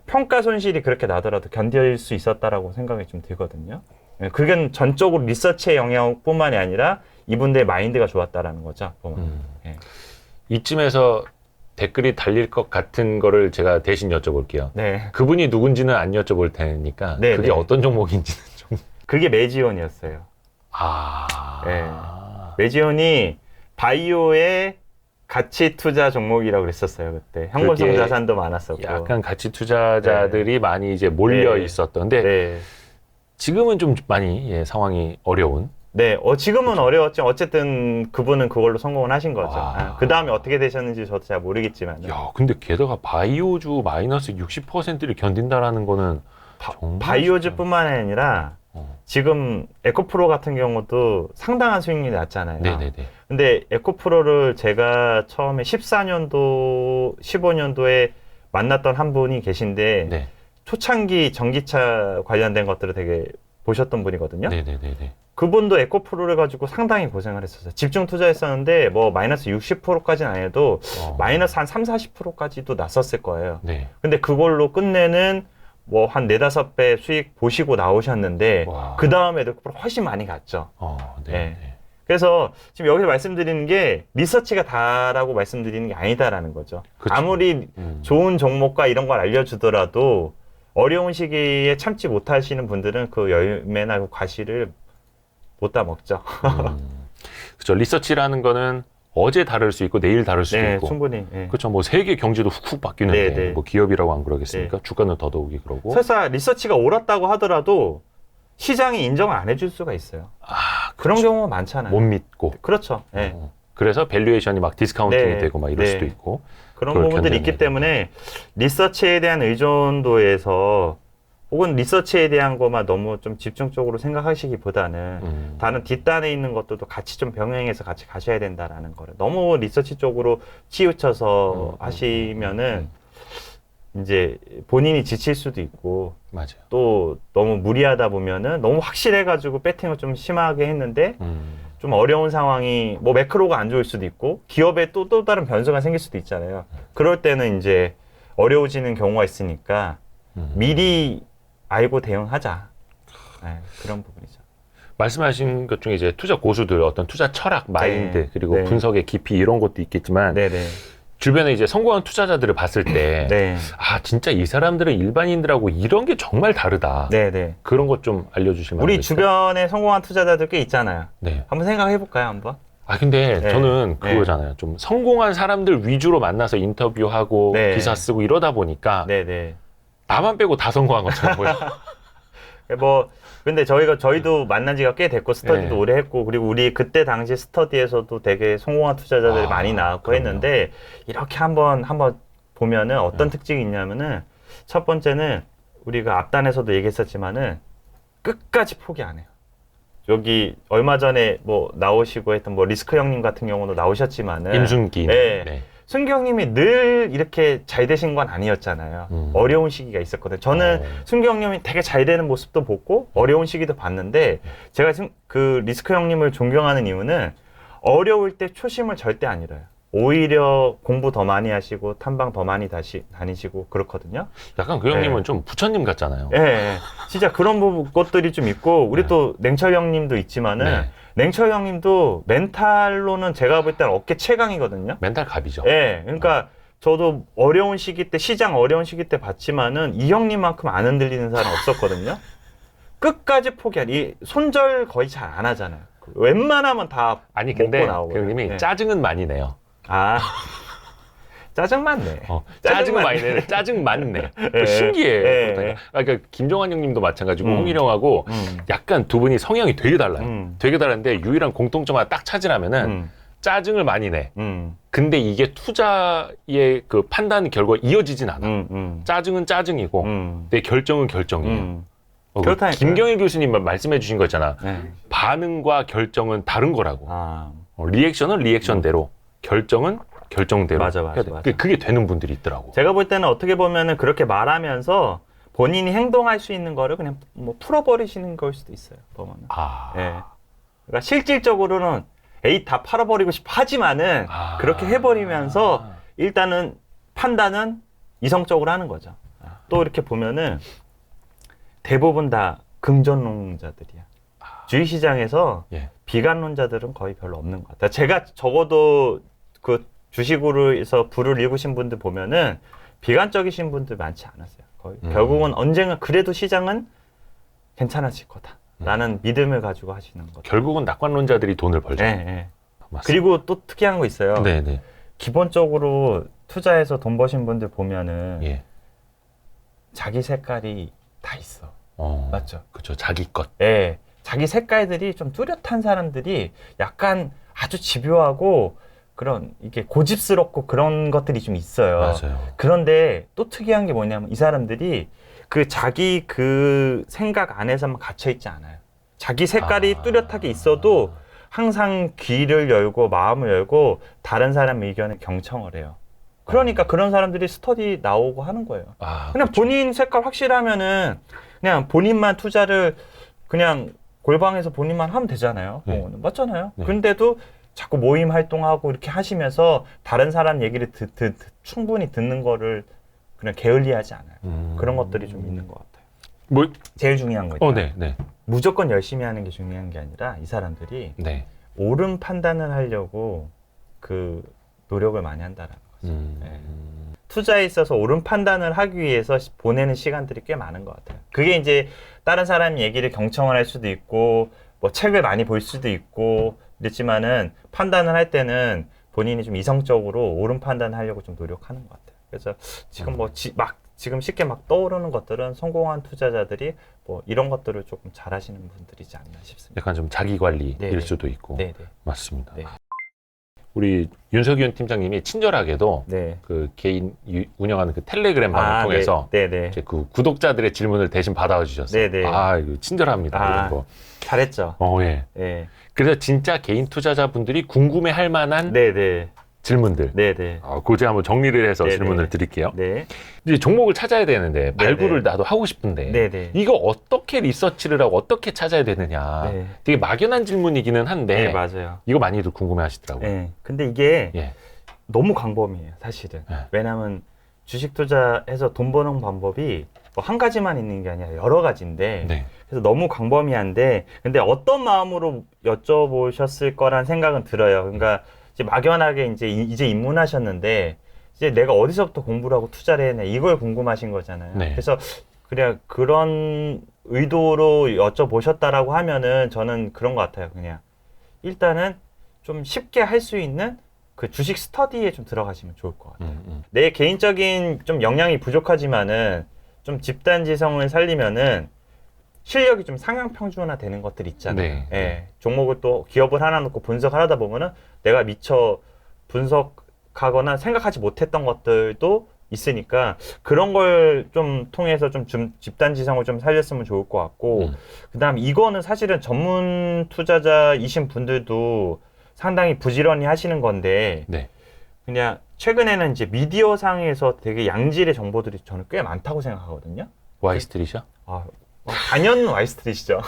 평가 손실이 그렇게 나더라도 견딜 수 있었다라고 생각이 좀 들거든요. 그건 전적으로 리서치의 영향뿐만이 아니라 이분들의 마인드가 좋았다라는 거죠. 예. 이쯤에서 댓글이 달릴 것 같은 거를 제가 대신 여쭤볼게요. 네. 그분이 누군지는 안 여쭤볼 테니까 네, 그게 네. 어떤 종목인지는 좀. 그게 매지온이었어요. 네. 매지온이 바이오의 가치 투자 종목이라고 그랬었어요. 그때 현금성 그게 자산도 많았었고. 약간 가치 투자자들이 많이 이제 몰려 네. 있었던데 네. 지금은 좀 많이 상황이 어려운. 네, 지금은 어려웠죠. 어쨌든 그분은 그걸로 성공을 하신 거죠. 와. 그 다음에 어떻게 되셨는지 저도 잘 모르겠지만. 야, 근데 게다가 바이오주 마이너스 60%를 견딘다라는 거는 정말 바이오즈뿐만 아니라 지금 에코프로 같은 경우도 상당한 수익률이 났잖아요. 네네네. 근데 에코프로를 제가 처음에 14년도, 15년도에 만났던 한 분이 계신데 네. 초창기 전기차 관련된 것들을 되게 보셨던 분이거든요. 네네네네. 그분도 에코프로를 가지고 상당히 고생을 했었어요. 집중 투자했었는데 뭐 마이너스 60%까지는 아니어도 마이너스 한 3, 40%까지도 났었을 거예요. 네. 근데 그걸로 끝내는 뭐 한 4, 5배 수익 보시고 나오셨는데 와. 그 다음에도 훨씬 많이 갔죠. 네. 네. 네. 그래서 지금 여기서 말씀드리는 게 리서치가 다라고 말씀드리는 게 아니다라는 거죠. 그쵸. 아무리 좋은 종목과 이런 걸 알려주더라도 어려운 시기에 참지 못하시는 분들은 그 열매나 그 과실을 못 다 먹죠. 그렇죠. 리서치라는 거는 어제 다룰 수 있고 내일 다룰 수도 네, 있고. 충분히. 네. 그렇죠. 뭐 세계 경제도 훅훅 바뀌는데 네, 네. 뭐 기업이라고 안 그러겠습니까? 주가는 더더욱이 그러고. 설사 리서치가 옳았다고 하더라도 시장이 인정을 안 해줄 수가 있어요. 그런 경우가 많잖아요. 못 믿고. 그렇죠. 네. 그래서 밸류에이션이 막 디스카운팅이 네. 되고 막 이럴 네. 수도 있고. 그런 그걸 부분들이 견뎌내야 있기 때문에 리서치에 대한 의존도에서 혹은 리서치에 대한 것만 너무 좀 집중적으로 생각하시기보다는 다른 뒷단에 있는 것들도 같이 좀 병행해서 같이 가셔야 된다라는 거를 너무 리서치 쪽으로 치우쳐서 하시면은 이제 본인이 지칠 수도 있고 맞아요. 또 너무 무리하다 보면은 너무 확실해가지고 배팅을 좀 심하게 했는데 좀 어려운 상황이 뭐 매크로가 안 좋을 수도 있고 기업에 또 다른 변수가 생길 수도 있잖아요. 그럴 때는 이제 어려워지는 경우가 있으니까 미리 알고 대응하자. 네, 그런 부분이죠. 말씀하신 것 중에 이제 투자 고수들 어떤 투자 철학, 마인드 네. 그리고 네. 분석의 깊이 이런 것도 있겠지만 네네. 주변에 이제 성공한 투자자들을 봤을 때 네. 진짜 이 사람들은 일반인들하고 이런 게 정말 다르다. 네네. 그런 것 좀 알려주실 만한 우리 거 있어요? 주변에 성공한 투자자들 꽤 있잖아요. 네. 한번 생각해 볼까요, 한번? 근데 네. 저는 네. 그거잖아요. 좀 성공한 사람들 위주로 만나서 인터뷰하고 네. 기사 쓰고 이러다 보니까 네네. 나만 빼고 다 성공한 것처럼 보여. 근데 저희도 만난 지가 꽤 됐고, 스터디도 네. 오래 했고, 그리고 우리 그때 당시 스터디에서도 되게 성공한 투자자들이 많이 나왔고 그럼요. 했는데, 이렇게 한번 보면은 어떤 특징이 있냐면은, 첫 번째는 우리가 앞단에서도 얘기했었지만은, 끝까지 포기 안 해요. 여기 얼마 전에 뭐 나오시고 했던 뭐 리스크 형님 같은 경우도 나오셨지만은, 임순기. 네. 네. 승기 형님이 늘 이렇게 잘 되신 건 아니었잖아요. 어려운 시기가 있었거든요. 저는 승기 형님이 되게 잘 되는 모습도 보고 어려운 시기도 봤는데 제가 그 리스크 형님을 존경하는 이유는 어려울 때 초심을 절대 안 잃어요. 오히려 공부 더 많이 하시고 탐방 더 많이 다니시고 그렇거든요. 약간 그 형님은 좀 부처님 같잖아요. 예, 예. 진짜 그런 것들이 좀 있고 우리 네. 또 냉철 형님도 있지만은 네. 냉철 형님도 멘탈로는 제가 볼 때는 업계 최강이거든요. 멘탈 갑이죠. 예, 그러니까 저도 어려운 시기 때 시장 어려운 시기 때 봤지만은 이 형님만큼 안 흔들리는 사람 없었거든요. 끝까지 포기한 이 손절 거의 잘 안 하잖아요. 웬만하면 다 아니 먹고 근데 나오고. 그 형님이 예. 짜증은 많이 내요. 아 짜증 많네. 짜증은 많이 내는 짜증 많네. 예. 신기해. 예. 그러니까 김종환 형님도 마찬가지고 음. 홍일영하고 약간 두 분이 성향이 되게 달라요. 음. 되게 다른데 유일한 공통점 하나 딱 찾으라면은 짜증을 많이 내. 근데 이게 투자의 그 판단 결과 이어지진 않아. 짜증은 짜증이고 내 결정은 결정이에요. 그렇다니까요. 김경일 교수님 말씀해 주신 거 있잖아. 네. 반응과 결정은 다른 거라고. 아 리액션은 리액션대로, 결정은 결정대로. 맞아, 맞아, 해야 돼. 맞아. 그게 되는 분들이 있더라고. 제가 볼 때는 어떻게 보면은 그렇게 말하면서 본인이 행동할 수 있는 거를 그냥 뭐 풀어버리시는 걸 수도 있어요. 보면은. 아, 예. 그러니까 실질적으로는 에이 다 팔아버리고 싶어 하지만은 그렇게 해버리면서 일단은 판단은 이성적으로 하는 거죠. 또 이렇게 보면은 대부분 다 긍정론자들이야. 주식시장에서 예. 비관론자들은 거의 별로 없는 것 같아요. 제가 적어도 그 주식으로 해서 부를 읽으신 분들 보면은 비관적이신 분들 많지 않았어요. 거의. 결국은 언젠가 그래도 시장은 괜찮아질 거다라는 믿음을 가지고 하시는 거죠. 결국은 낙관론자들이 돈을 벌죠. 예, 예. 맞습니다. 그리고 또 특이한 거 있어요. 네네. 기본적으로 투자해서 돈 버신 분들 보면은 예. 자기 색깔이 다 있어. 맞죠? 그렇죠. 자기 것. 예. 자기 색깔들이 좀 뚜렷한 사람들이 약간 아주 집요하고 그런 이게 고집스럽고 그런 것들이 좀 있어요. 맞아요. 그런데 또 특이한 게 뭐냐면 이 사람들이 그 자기 그 생각 안에서만 갇혀 있지 않아요. 자기 색깔이 뚜렷하게 있어도 항상 귀를 열고 마음을 열고 다른 사람 의견에 경청을 해요. 그러니까 그런 사람들이 스터디 나오고 하는 거예요. 그냥 그렇죠. 본인 색깔 확실하면은 그냥 본인만 투자를 그냥 골방에서 본인만 하면 되잖아요. 네. 맞잖아요. 네. 근데도 자꾸 모임 활동하고 이렇게 하시면서 다른 사람 얘기를 충분히 듣는 거를 그냥 게을리하지 않아요. 그런 것들이 좀 있는 것 같아요. 뭐? 제일 중요한 거 있죠. 네, 네, 무조건 열심히 하는 게 중요한 게 아니라 이 사람들이 네. 옳은 판단을 하려고 그 노력을 많이 한다는 거죠. 네. 투자에 있어서 옳은 판단을 하기 위해서 보내는 시간들이 꽤 많은 것 같아요. 그게 이제 다른 사람 얘기를 경청을 할 수도 있고 뭐 책을 많이 볼 수도 있고 그렇지만은 판단을 할 때는 본인이 좀 이성적으로 옳은 판단을 하려고 좀 노력하는 것 같아요. 그래서 지금 뭐 지금 쉽게 막 떠오르는 것들은 성공한 투자자들이 뭐 이런 것들을 조금 잘하시는 분들이지 않나 싶습니다. 약간 좀 자기 관리일 네네. 수도 있고. 네네. 맞습니다. 네. 우리 윤석윤 팀장님이 친절하게도 네. 그 개인 운영하는 그 텔레그램 방을 통해서 네네. 이제 그 구독자들의 질문을 대신 받아와 주셨어요. 네네. 아, 이거 친절합니다. 이런 거. 잘했죠. 예. 네. 그래서 진짜 개인 투자자분들이 궁금해할 만한 네네. 질문들. 네네. 그제 한번 정리를 해서 네네. 질문을 드릴게요. 네. 이제 종목을 찾아야 되는데 발굴을 나도 하고 싶은데 네네. 이거 어떻게 리서치를 하고 어떻게 찾아야 되느냐. 네. 되게 막연한 질문이기는 한데 네, 맞아요. 이거 많이들 궁금해하시더라고요. 네. 근데 이게 예. 너무 광범위해요, 사실은. 네. 왜냐하면 주식 투자해서 돈 버는 방법이 뭐 한 가지만 있는 게 아니라 여러 가지인데 네. 그래서 너무 광범위한데 근데 어떤 마음으로 여쭤보셨을 거란 생각은 들어요. 그러니까 이제 막연하게 이제 입문하셨는데 이제 내가 어디서부터 공부를 하고 투자를 했냐 이걸 궁금하신 거잖아요. 네. 그래서 그냥 그런 의도로 여쭤보셨다라고 하면은 저는 그런 것 같아요. 그냥 일단은 좀 쉽게 할 수 있는 그 주식 스터디에 좀 들어가시면 좋을 것 같아요. 내 개인적인 좀 역량이 부족하지만은 좀 집단지성을 살리면은 실력이 좀 상향평준화 되는 것들이 있잖아요. 네. 예. 종목을 또 기업을 하나 놓고 분석을 하다 보면은 내가 미처 분석하거나 생각하지 못했던 것들도 있으니까 그런 걸 좀 통해서 좀 집단지성을 좀 살렸으면 좋을 것 같고 그다음 이거는 사실은 전문 투자자이신 분들도 상당히 부지런히 하시는 건데 네. 그냥 최근에는 이제 미디어 상에서 되게 양질의 정보들이 저는 꽤 많다고 생각하거든요. 와이스트리트요? 단연 와이스트리트죠.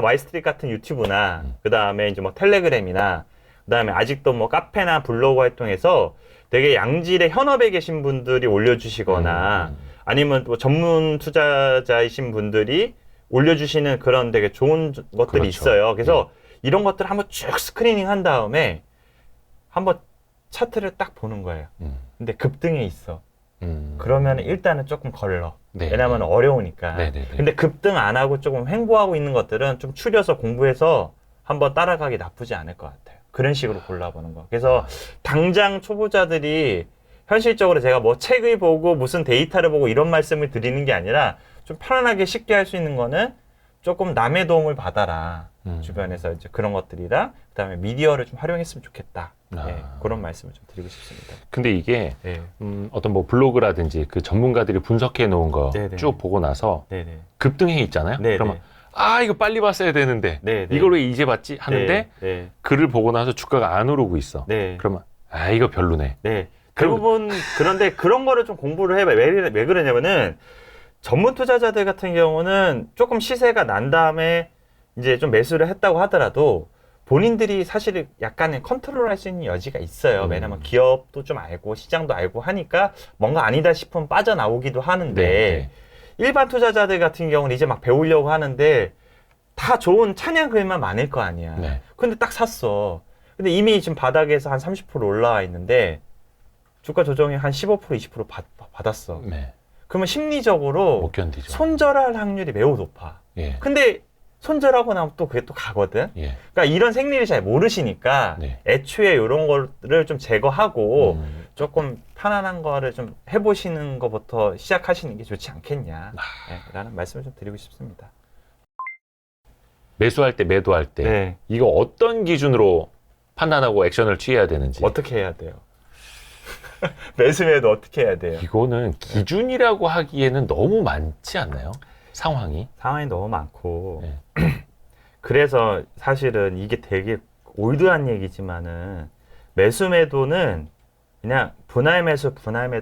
와이스트리트 같은 유튜브나 그 다음에 이제 뭐 텔레그램이나 그다음에 아직도 뭐 카페나 블로그 활동에서 되게 양질의 현업에 계신 분들이 올려주시거나 아니면 뭐 전문 투자자이신 분들이 올려주시는 그런 되게 좋은 것들이 그렇죠. 있어요. 그래서 이런 것들을 한번 쭉 스크리닝 한 다음에 한번 차트를 딱 보는 거예요. 근데 급등에 있어. 그러면 일단은 조금 걸러. 네. 왜냐면 어려우니까. 네, 네, 네. 근데 급등 안 하고 조금 횡보하고 있는 것들은 좀 추려서 공부해서 한번 따라가기 나쁘지 않을 것 같아요. 그런 식으로 골라보는 거. 그래서 당장 초보자들이 현실적으로 제가 뭐 책을 보고 무슨 데이터를 보고 이런 말씀을 드리는 게 아니라 좀 편안하게 쉽게 할 수 있는 거는 조금 남의 도움을 받아라. 주변에서 이제 그런 것들이랑 그다음에 미디어를 좀 활용했으면 좋겠다. 네, 그런 말씀을 좀 드리고 싶습니다. 근데 이게 네. 어떤 뭐 블로그라든지 그 전문가들이 분석해 놓은 거 네네. 쭉 보고 나서 네네. 급등해 있잖아요. 네네. 그러면 이거 빨리 봤어야 되는데 네네. 이걸 왜 이제 봤지 하는데 네. 글을 보고 나서 주가가 안 오르고 있어. 네. 그러면 이거 별로네. 네. 대부분 그런데 그런 거를 좀 공부를 해봐요. 왜 그러냐면은 전문 투자자들 같은 경우는 조금 시세가 난 다음에 이제 좀 매수를 했다고 하더라도 본인들이 사실 약간의 컨트롤할 수 있는 여지가 있어요. 왜냐면 기업도 좀 알고 시장도 알고 하니까 뭔가 아니다 싶으면 빠져나오기도 하는데 네. 일반 투자자들 같은 경우는 이제 막 배우려고 하는데 다 좋은 찬양 글만 많을 거 아니야. 네. 근데 딱 샀어. 근데 이미 지금 바닥에서 한 30% 올라와 있는데 주가 조정이 한 15% 20% 받았어. 네. 그러면 심리적으로 못 견디죠. 손절할 확률이 매우 높아. 예. 근데 손절하고 나면 또 그게 또 가거든. 예. 그러니까 이런 생리를 잘 모르시니까 네. 애초에 이런 거를 좀 제거하고 조금 편안한 거를 좀 해보시는 것부터 시작하시는 게 좋지 않겠냐. 네, 라는 말씀을 좀 드리고 싶습니다. 매수할 때 매도할 때 네. 이거 어떤 기준으로 판단하고 액션을 취해야 되는지 어떻게 해야 돼요? 매수매도 어떻게 해야 돼요? 이거는 기준이라고 하기에는 너무 많지 않나요? 상황이 상황이 너무 많고 네. 그래서 사실은 이게 되게 올드한 얘기지만은 매수매도는 그냥 분할 매수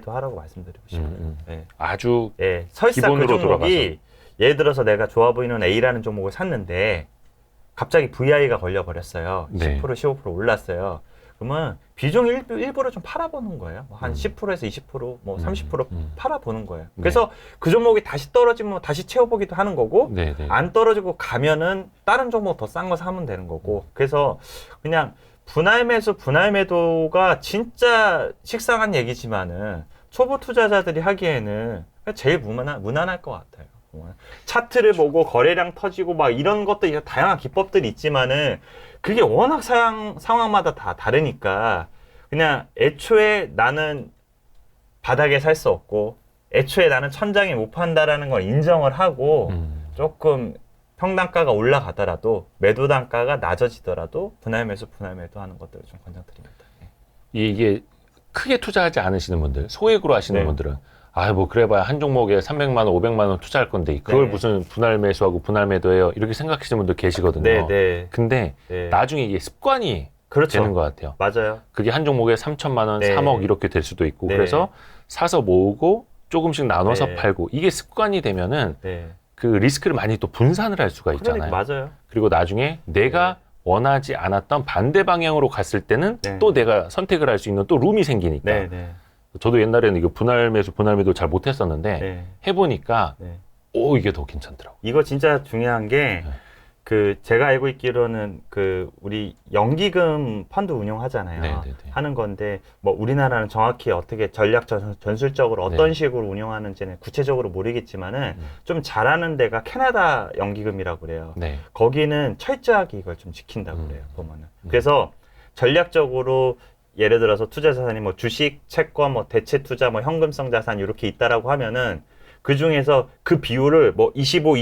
하라고 말씀드리고 싶어요. 네. 아주 네. 설사 그 기본으로 종목이 예를 들어서 내가 좋아 보이는 A라는 종목을 샀는데 갑자기 VI가 걸려버렸어요. 네. 10% 15% 올랐어요. 그러면 비중 일부러 좀 팔아보는 거예요. 한 10%에서 20%, 뭐 30% 팔아보는 거예요. 그래서 그 종목이 다시 떨어지면 다시 채워보기도 하는 거고, 네네. 안 떨어지고 가면은 다른 종목 더 싼 거 사면 되는 거고. 그래서 그냥 분할 매도가 진짜 식상한 얘기지만은 초보 투자자들이 하기에는 제일 무난할 것 같아요. 차트를 보고 거래량 터지고 막 이런 것도 다양한 기법들이 있지만은 그게 워낙 상황마다 다 다르니까 그냥 애초에 나는 바닥에 살 수 없고 애초에 나는 천장에 못 판다라는 걸 인정을 하고 조금 평단가가 올라가더라도 매도 단가가 낮아지더라도 분할 매도 하는 것들을 좀 권장드립니다. 이게 크게 투자하지 않으시는 분들, 소액으로 하시는 네. 분들은 뭐 그래봐야 한 종목에 300만 원, 500만 원 투자할 건데 그걸 네. 무슨 분할 매수하고 분할 매도해요 이렇게 생각하시는 분들 계시거든요. 네. 근데 네. 나중에 이게 습관이 그렇죠. 되는 것 같아요. 맞아요. 그게 한 종목에 3천만 원, 네. 3억 이렇게 될 수도 있고 네. 그래서 사서 모으고 조금씩 나눠서 네. 팔고 이게 습관이 되면은 네. 그 리스크를 많이 또 분산을 할 수가 있잖아요. 맞아요. 그리고 나중에 내가 원하지 않았던 반대 방향으로 갔을 때는 네. 또 내가 선택을 할 수 있는 또 룸이 생기니까. 네. 저도 옛날에는 이거 분할 매도 잘 못했었는데 네. 해보니까 네. 이게 더 괜찮더라고. 이거 진짜 중요한 게 제가 알고 있기로는 우리 연기금 펀드 운용하잖아요. 네네네. 하는 건데 뭐 우리나라는 정확히 어떻게 전략 전술적으로 어떤 네. 식으로 운용하는지는 구체적으로 모르겠지만은 좀 잘하는 데가 캐나다 연기금이라고 그래요. 네. 거기는 철저하게 이걸 좀 지킨다고 그래요. 보면은. 그래서 전략적으로 예를 들어서 투자 자산이 뭐 주식, 채권, 뭐 대체 투자, 뭐 현금성 자산 이렇게 있다라고 하면은 그 중에서 그 비율을 뭐 25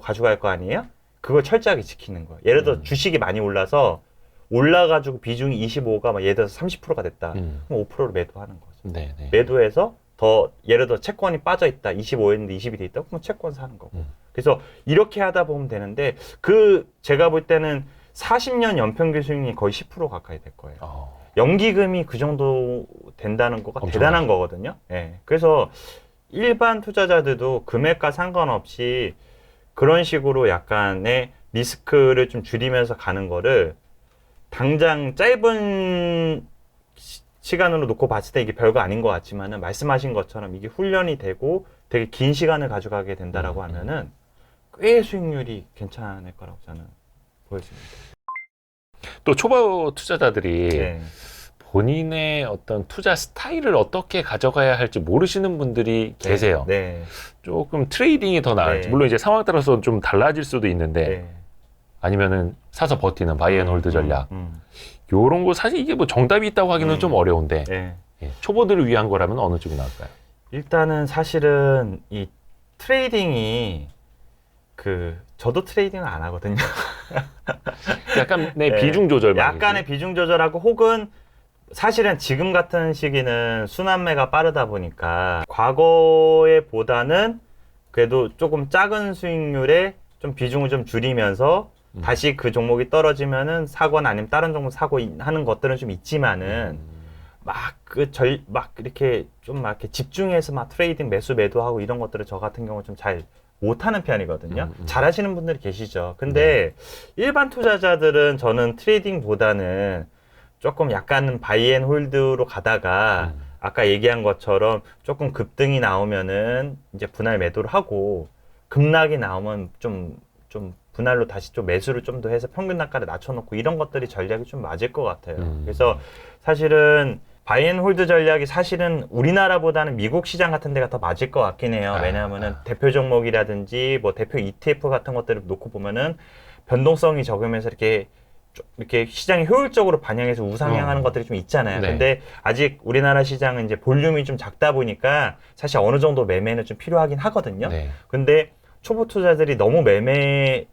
가져갈 거 아니에요? 그걸 철저하게 지키는 거예요. 예를 들어 주식이 많이 올라가지고 비중이 25가 막 예를 들어서 30%가 됐다. 그럼 5%를 매도하는 거죠. 네네. 매도해서 더 예를 들어 채권이 빠져 있다. 25였는데 20이 돼 있다. 그럼 채권 사는 거고. 그래서 이렇게 하다 보면 되는데 제가 볼 때는 40년 연평균 수익률이 거의 10% 가까이 될 거예요. 연기금이 그 정도 된다는 거가 대단한 거거든요. 네. 그래서 일반 투자자들도 금액과 당장 짧은 시간으로 놓고 봤을 때 이게 별거 아닌 것 같지만은 말씀하신 것처럼 이게 훈련이 되고 되게 긴 시간을 가져가게 된다라고 하면은 꽤 수익률이 괜찮을 거라고 저는 보여집니다. 또 초보 투자자들이 네. 본인의 어떤 투자 스타일을 어떻게 가져가야 할지 모르시는 분들이 계세요. 네. 조금 트레이딩이 더 나을지. 네. 물론 이제 상황 따라서 좀 달라질 수도 있는데 네. 아니면은 사서 버티는 바이 앤 홀드 전략. 요런 거 사실 이게 뭐 정답이 있다고 하기는 좀 어려운데 네. 예, 초보들을 위한 거라면 어느 쪽이 나을까요? 일단은 사실은 이 트레이딩이 저도 트레이딩을 안 하거든요. 약간의 네. 비중 조절 약간의 비중 조절하고 혹은 사실은 지금 같은 시기는 순환매가 빠르다 보니까 과거에 보다는 그래도 조금 작은 수익률에 좀 비중을 좀 줄이면서 다시 그 종목이 떨어지면은 사거나 아니면 다른 종목 사고 하는 것들은 좀 있지만은 막 이렇게 좀 막 이렇게 집중해서 막 트레이딩 매수 매도하고 이런 것들을 저 같은 경우 좀 잘 못하는 편이거든요. 잘 하시는 분들이 계시죠. 근데 일반 투자자들은 저는 트레이딩보다는 조금 약간 바이앤홀드로 가다가 아까 얘기한 것처럼 조금 급등이 나오면은 이제 분할 매도를 하고 급락이 나오면 좀 분할로 다시 좀 매수를 좀 더 해서 평균 단가를 낮춰놓고 이런 것들이 전략이 좀 맞을 것 같아요. 그래서 사실은 바이앤홀드 전략이 사실은 우리나라보다는 미국 시장 같은 데가 더 맞을 것 같긴 해요. 왜냐하면은 대표 종목이라든지 뭐 대표 ETF 같은 것들을 놓고 보면은 변동성이 적으면서 이렇게 시장이 효율적으로 반영해서 우상향하는 것들이 좀 있잖아요. 네. 근데 아직 우리나라 시장은 이제 볼륨이 좀 작다 보니까 사실 어느 정도 매매는 좀 필요하긴 하거든요. 네. 근데 초보 투자들이 너무 매매에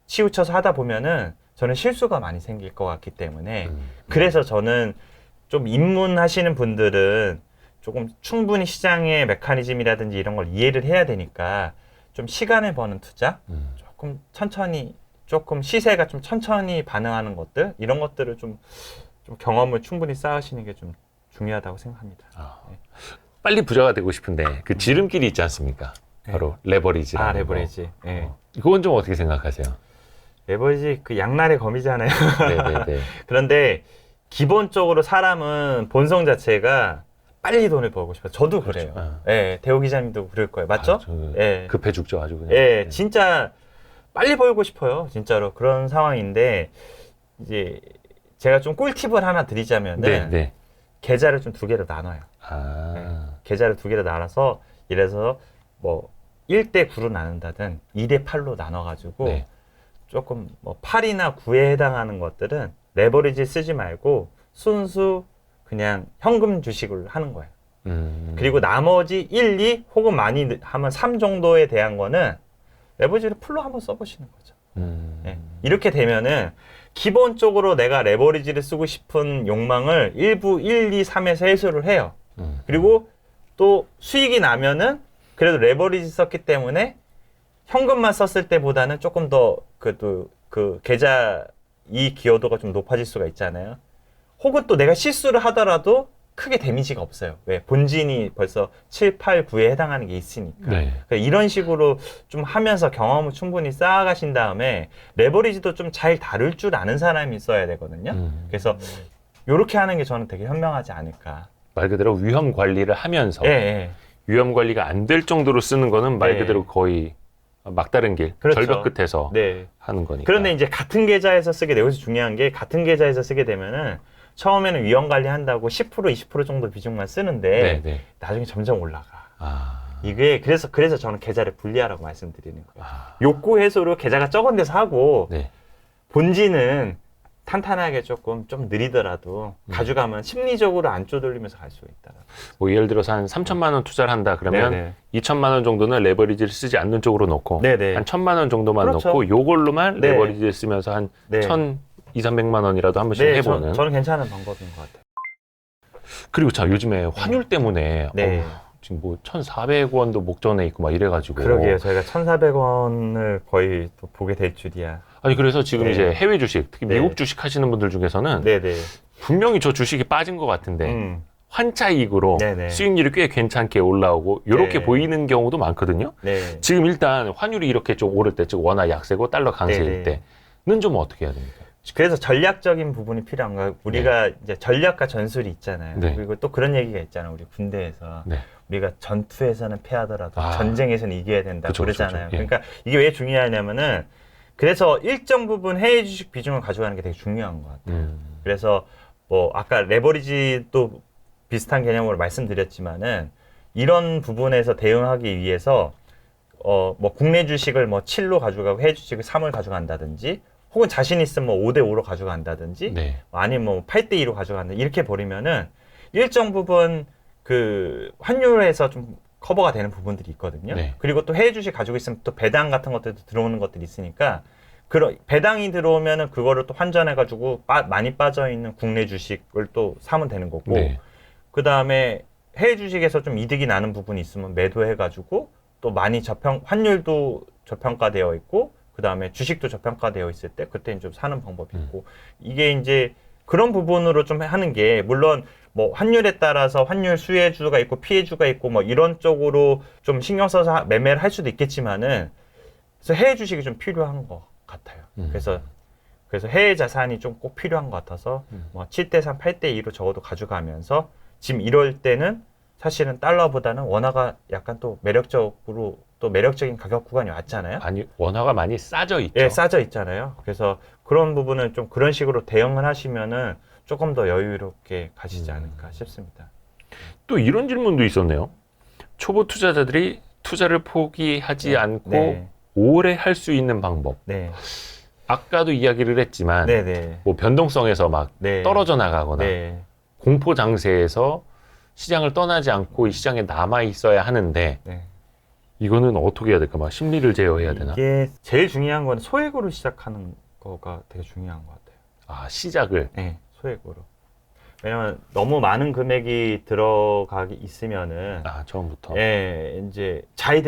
치우쳐서 하다 보면은 저는 실수가 많이 생길 것 같기 때문에 그래서 저는 좀 입문하시는 분들은 조금 충분히 시장의 메커니즘이라든지 이런 걸 이해를 해야 되니까 좀 시간을 버는 투자, 조금 천천히 조금 시세가 좀 천천히 반응하는 것들 이런 것들을 좀 경험을 충분히 쌓으시는 게 좀 중요하다고 생각합니다. 네. 빨리 부자가 되고 싶은데 그 지름길이 있지 않습니까? 바로 레버리지라는 거. 레버리지. 네. 그건 좀 어떻게 생각하세요? 레버리지 그 양날의 검이잖아요. 네네네. 그런데 기본적으로 사람은 본성 자체가 빨리 돈을 벌고 싶어요. 저도 그래요. 그렇죠. 네, 대호 기자님도 그럴 거예요. 맞죠? 네. 급해 죽죠, 아주 그냥. 네, 진짜 빨리 벌고 싶어요. 진짜로 그런 상황인데 이제 제가 좀 꿀팁을 하나 드리자면은 네. 계좌를 좀 두 개로 나눠요. 계좌를 두 개로 나눠서 이래서 뭐 1대 9로 나눈다든 2대 8로 나눠가지고 조금 뭐 8이나 9에 해당하는 것들은 레버리지 쓰지 말고 순수 그냥 현금 주식을 하는 거예요. 그리고 나머지 1, 2 혹은 많이 하면 3 정도에 대한 거는 레버리지를 풀로 한번 써보시는 거죠. 네. 이렇게 되면은 기본적으로 내가 레버리지를 쓰고 싶은 욕망을 일부 1, 2, 3에서 해소를 해요. 그리고 또 수익이 나면은 그래도 레버리지 썼기 때문에 현금만 썼을 때보다는 조금 더 그 계좌 이 기여도가 좀 높아질 수가 있잖아요. 혹은 또 내가 실수를 하더라도 크게 데미지가 없어요. 왜? 본진이 벌써 7, 8, 9에 해당하는 게 있으니까. 그러니까 이런 식으로 좀 하면서 경험을 충분히 쌓아가신 다음에 레버리지도 좀 잘 다룰 줄 아는 사람이 있어야 되거든요. 그래서 이렇게 하는 게 저는 되게 현명하지 않을까. 말 그대로 위험 관리를 하면서 위험 관리가 안 될 정도로 쓰는 거는 말 그대로 거의 막다른 길, 절벽 끝에서 하는 거니까. 그런데 이제 같은 계좌에서 쓰게 되고, 여기서 중요한 게 같은 계좌에서 쓰게 되면은 처음에는 위험 관리 한다고 10%, 20% 정도 비중만 쓰는데 나중에 점점 올라가. 이게 그래서 저는 계좌를 분리하라고 말씀드리는 거예요. 욕구 해소로 계좌가 적은 데서 하고 본진은 탄탄하게 좀 느리더라도 가져가면 심리적으로 안 쪼들리면서 갈 수가 있다. 뭐 예를 들어서 한 3천만 원 투자를 한다 그러면 2천만 원 정도는 레버리지를 쓰지 않는 쪽으로 놓고 한 1,000만 원 정도만 놓고 요걸로만 레버리지를 쓰면서 한 1,200~300만 원이라도 한 번씩 해보는. 저는 괜찮은 방법인 것 같아요. 그리고 자 요즘에 환율 때문에 지금 뭐 1,400원도 목전에 있고 막 이래가지고. 그러게요. 저희가 1,400원을 거의 또 보게 될 줄이야. 아니 그래서 지금 이제 해외 주식, 특히 미국 주식 하시는 분들 중에서는 분명히 저 주식이 빠진 것 같은데 환차익으로 수익률이 꽤 괜찮게 올라오고 이렇게 보이는 경우도 많거든요. 지금 일단 환율이 이렇게 좀 오를 때, 즉 원화 약세고 달러 강세일 때는 좀 어떻게 해야 됩니까? 그래서 전략적인 부분이 필요한 거예요. 우리가 이제 전략과 전술이 있잖아요. 네. 그리고 또 그런 얘기가 있잖아요. 우리 군대에서. 네. 우리가 전투에서는 패하더라도 전쟁에서는 이겨야 된다고 그쵸, 그러잖아요. 그쵸. 예. 그러니까 이게 왜 중요하냐면은 그래서 일정 부분 해외 주식 비중을 가져가는 게 되게 중요한 것 같아요. 그래서 뭐 아까 레버리지도 비슷한 개념으로 말씀드렸지만은 이런 부분에서 대응하기 위해서 뭐 국내 주식을 뭐 7로 가져가고 해외 주식을 3을 가져간다든지 혹은 자신 있으면 뭐 5대 5로 가져간다든지 네. 아니면 뭐 8대 2로 가져간다 이렇게 버리면은 일정 부분 그 환율에서 좀 커버가 되는 부분들이 있거든요. 네. 그리고 또 해외 주식 가지고 있으면 또 배당 같은 것들도 들어오는 것들이 있으니까 그런 배당이 들어오면은 그거를 또 환전해 가지고 많이 빠져 있는 국내 주식을 또 사면 되는 거고 네. 그 다음에 해외 주식에서 좀 이득이 나는 부분이 있으면 매도해 가지고 또 많이 환율도 저평가되어 있고 그 다음에 주식도 저평가되어 있을 때 그때는 좀 사는 방법이 있고 이게 이제 그런 부분으로 좀 하는 게 물론 뭐 환율에 따라서 환율 수혜주가 있고 피해주가 있고 뭐 이런 쪽으로 좀 신경 써서 매매를 할 수도 있겠지만은 그래서 해외 주식이 좀 필요한 것 같아요. 그래서 해외 자산이 좀 꼭 필요한 것 같아서 뭐 7대 3, 8대 2로 적어도 가져가면서 지금 이럴 때는 사실은 달러보다는 원화가 약간 또 매력적으로 또 매력적인 가격 구간이 왔잖아요. 아니 원화가 많이 싸져 있죠. 예, 싸져 있잖아요. 그래서 그런 부분은 좀 그런 식으로 대응을 하시면은 조금 더 여유롭게 가시지 않을까 싶습니다. 또 이런 질문도 있었네요. 초보 투자자들이 투자를 포기하지 않고 오래 할 수 있는 방법. 네. 아까도 이야기를 했지만 뭐 변동성에서 막 떨어져 나가거나 공포 장세에서 시장을 떠나지 않고 이 시장에 남아 있어야 하는데 이거는 어떻게 해야 될까? 막 심리를 제어해야 되나? 이게 제일 중요한 건 소액으로 시작하는 거가 되게 중요한 것 같아요. 아, 시작을? 네, 소액으로. 왜냐면 너무 많은 금액이 들어가기 있으면은 처음부터. 예, 이제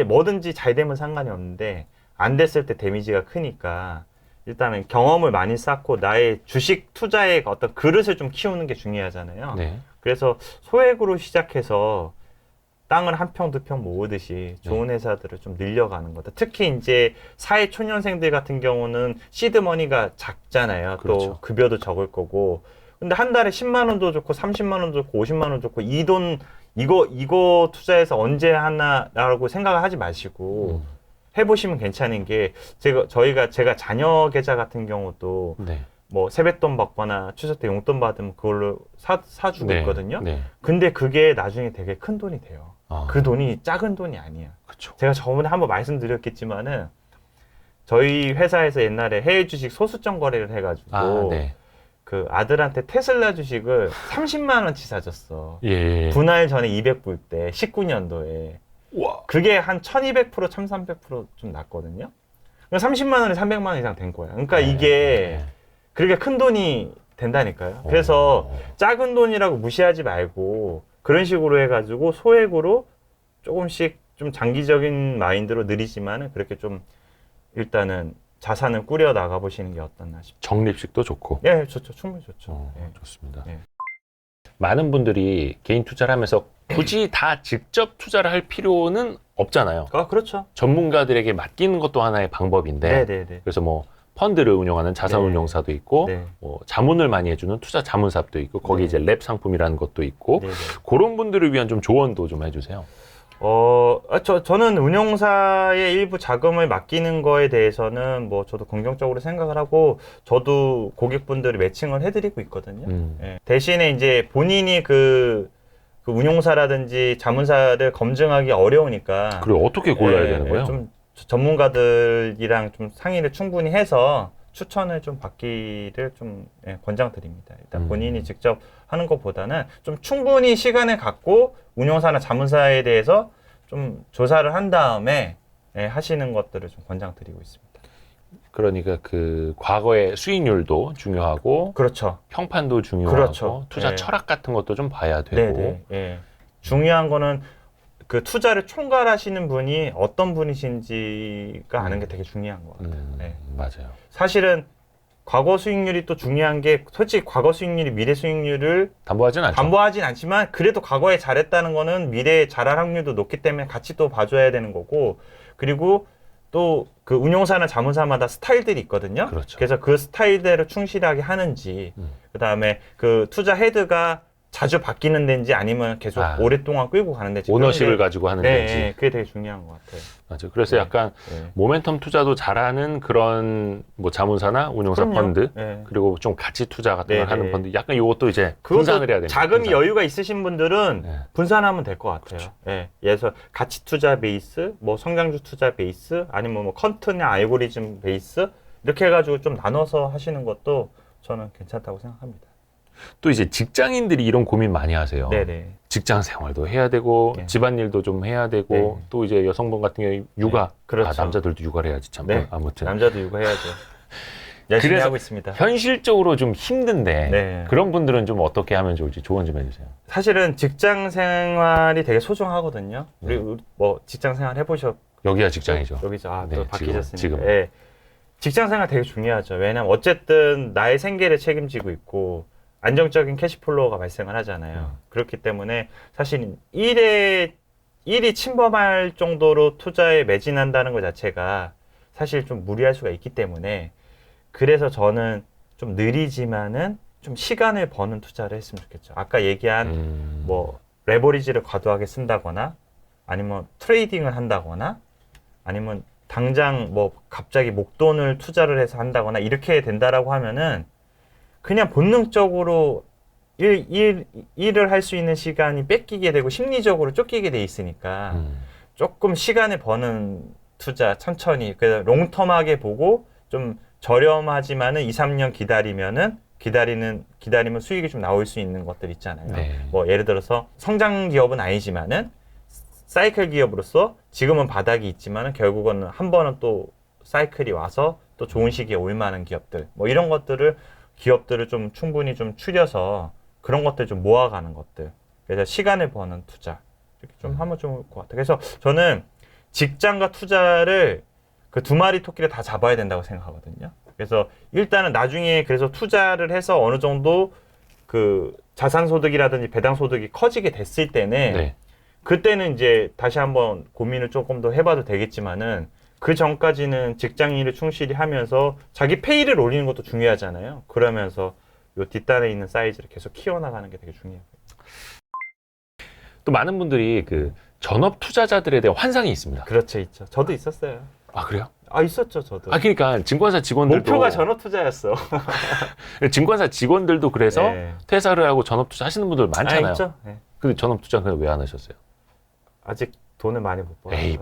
뭐든지 잘 되면 상관이 없는데 안 됐을 때 데미지가 크니까 일단은 경험을 많이 쌓고 나의 주식 투자의 어떤 그릇을 좀 키우는 게 중요하잖아요. 네. 그래서 소액으로 시작해서 땅을 한 평, 두 평 모으듯이 좋은 회사들을 좀 늘려가는 거다. 특히 이제 사회 초년생들 같은 경우는 시드머니가 작잖아요. 그렇죠. 또 급여도 적을 거고. 근데 한 달에 10만 원도 좋고 30만 원도 좋고 50만 원 좋고 이 돈 이거 투자해서 언제 하나라고 생각을 하지 마시고 해보시면 괜찮은 게 제가 자녀 계좌 같은 경우도 뭐 세뱃돈 받거나 추석 때 용돈 받으면 그걸로 사주고 있거든요. 근데 그게 나중에 되게 큰 돈이 돼요. 그 돈이 작은 돈이 아니야. 그쵸. 제가 저번에 한번 말씀드렸겠지만은 저희 회사에서 옛날에 해외 주식 소수점 거래를 해가지고 그 아들한테 테슬라 주식을 30만 원치 사줬어. 분할 전에 200불 때 19년도에. 우와. 그게 한 1200%, 1300% 났거든요. 30만 원에 300만 원 이상 된 거야. 그러니까 이게 그렇게 큰 돈이 된다니까요. 그래서 작은 돈이라고 무시하지 말고 그런 식으로 해가지고 소액으로 조금씩 좀 장기적인 마인드로 느리지만은 그렇게 좀 일단은 자산을 꾸려 나가 보시는 게 어떻나 싶습니다. 적립식도 좋고. 예, 좋죠. 충분히 좋죠. 좋습니다. 네. 많은 분들이 개인 투자를 하면서 굳이 다 직접 투자를 할 필요는 없잖아요. 그렇죠. 전문가들에게 맡기는 것도 하나의 방법인데 그래서 뭐 펀드를 운영하는 자산운용사도 있고 뭐 자문을 많이 해주는 투자 자문사도 있고 거기 이제 랩 상품이라는 것도 있고 그런 분들을 위한 좀 조언도 좀 해주세요. 저는 운용사의 일부 자금을 맡기는 거에 대해서는 뭐 저도 긍정적으로 생각을 하고 저도 고객분들을 매칭을 해드리고 있거든요. 대신에 이제 본인이 그 운용사라든지 자문사를 검증하기 어려우니까. 그래 어떻게 골라야 되는 거예요? 좀 전문가들이랑 좀 상의를 충분히 해서 추천을 좀 받기를 좀 권장드립니다. 일단 본인이 직접 하는 것보다는 좀 충분히 시간을 갖고 운용사나 자문사에 대해서 좀 조사를 한 다음에 하시는 것들을 좀 권장드리고 있습니다. 그러니까 그 과거의 수익률도 중요하고 그렇죠. 평판도 중요하고 투자 철학 같은 것도 좀 봐야 되고 중요한 거는 그 투자를 총괄하시는 분이 어떤 분이신지가 아는 게 되게 중요한 것 같아요. 맞아요. 사실은 과거 수익률이 또 중요한 게 솔직히 과거 수익률이 미래 수익률을 담보하진 않지만 그래도 과거에 잘했다는 거는 미래에 잘할 확률도 높기 때문에 같이 또 봐줘야 되는 거고 그리고 또 그 운용사나 자문사마다 스타일들이 있거든요. 그렇죠. 그래서 그 스타일대로 충실하게 하는지, 그다음에 그 투자 헤드가 자주 바뀌는 데인지 아니면 계속 오랫동안 끌고 가는 데인지 오너십을 가지고 하는 데인지. 네, 그게 되게 중요한 것 같아요. 맞아요. 그래서 네. 약간 네. 모멘텀 투자도 잘하는 그런 뭐 자문사나 운용사 그럼요. 펀드 네. 그리고 좀 가치 투자 같은 걸 네, 하는 네. 펀드 약간 이것도 이제 그것도 분산을 해야 됩니다. 자금이 분산. 여유가 있으신 분들은 네. 분산하면 될 것 같아요. 그렇죠. 예. 그래서 가치 투자 베이스, 뭐 성장주 투자 베이스, 아니면 뭐 컨트나 알고리즘 베이스 이렇게 해가지고 좀 나눠서 하시는 것도 저는 괜찮다고 생각합니다. 또 이제 직장인들이 이런 고민 많이 하세요. 네네. 직장 생활도 해야 되고 네. 집안일도 좀 해야 되고 네. 또 이제 여성분 같은 경우에 육아, 네. 그렇죠. 남자들도 육아를 해야지 참. 네. 아무튼 남자도 육아해야죠. 열심히 그래서 하고 있습니다. 현실적으로 좀 힘든데 네. 그런 분들은 좀 어떻게 하면 좋을지 조언 좀 해주세요. 사실은 직장 생활이 되게 소중하거든요. 우리 뭐 직장 생활 해보셨? 여기가 직장이죠. 여기죠. 아, 네, 또 바뀌셨으니까. 지금은. 예. 직장 생활 되게 중요하죠. 왜냐면 어쨌든 나의 생계를 책임지고 있고 안정적인 캐시플로우가 발생을 하잖아요. 그렇기 때문에 사실 일이 침범할 정도로 투자에 매진한다는 것 자체가 사실 좀 무리할 수가 있기 때문에 그래서 저는 좀 느리지만은 좀 시간을 버는 투자를 했으면 좋겠죠. 아까 얘기한 뭐 레버리지를 과도하게 쓴다거나 아니면 트레이딩을 한다거나 아니면 당장 뭐 갑자기 목돈을 투자를 해서 한다거나 이렇게 된다라고 하면은 그냥 본능적으로 일을 할 수 있는 시간이 뺏기게 되고 심리적으로 쫓기게 돼 있으니까 조금 시간을 버는 투자 천천히 그래서 롱텀하게 보고 좀 저렴하지만은 2, 3년 기다리면 수익이 좀 나올 수 있는 것들 있잖아요. 네. 뭐 예를 들어서 성장 기업은 아니지만은 사이클 기업으로서 지금은 바닥이 있지만은 결국은 한 번은 또 사이클이 와서 또 좋은 시기에 올 만한 기업들 뭐 이런 기업들을 좀 충분히 좀 추려서 그런 것들 좀 모아가는 것들 그래서 시간을 버는 투자 이렇게 좀 하면 좋을 것 같아요. 그래서 저는 직장과 투자를 그 두 마리 토끼를 다 잡아야 된다고 생각하거든요. 그래서 일단은 나중에 그래서 투자를 해서 어느 정도 그 자산소득이라든지 배당소득이 커지게 됐을 때는 네. 그때는 이제 다시 한번 고민을 조금 더 해봐도 되겠지만은 그 전까지는 직장인을 충실히 하면서 자기 페이를 올리는 것도 중요하잖아요. 그러면서 요 뒷단에 있는 사이즈를 계속 키워나가는 게 되게 중요해요. 또 많은 분들이 그 전업 투자자들에 대한 환상이 있습니다. 그렇죠, 있죠. 저도 있었어요. 아 그래요? 아 있었죠, 저도. 그러니까 증권사 직원들도 목표가 전업 투자였어. 증권사 직원들도 그래서 네. 퇴사를 하고 전업 투자 하시는 분들 많잖아요. 있죠. 네. 근데 전업 투자는 왜 안 하셨어요? 아직 돈을 많이 못 벌어요. 에이,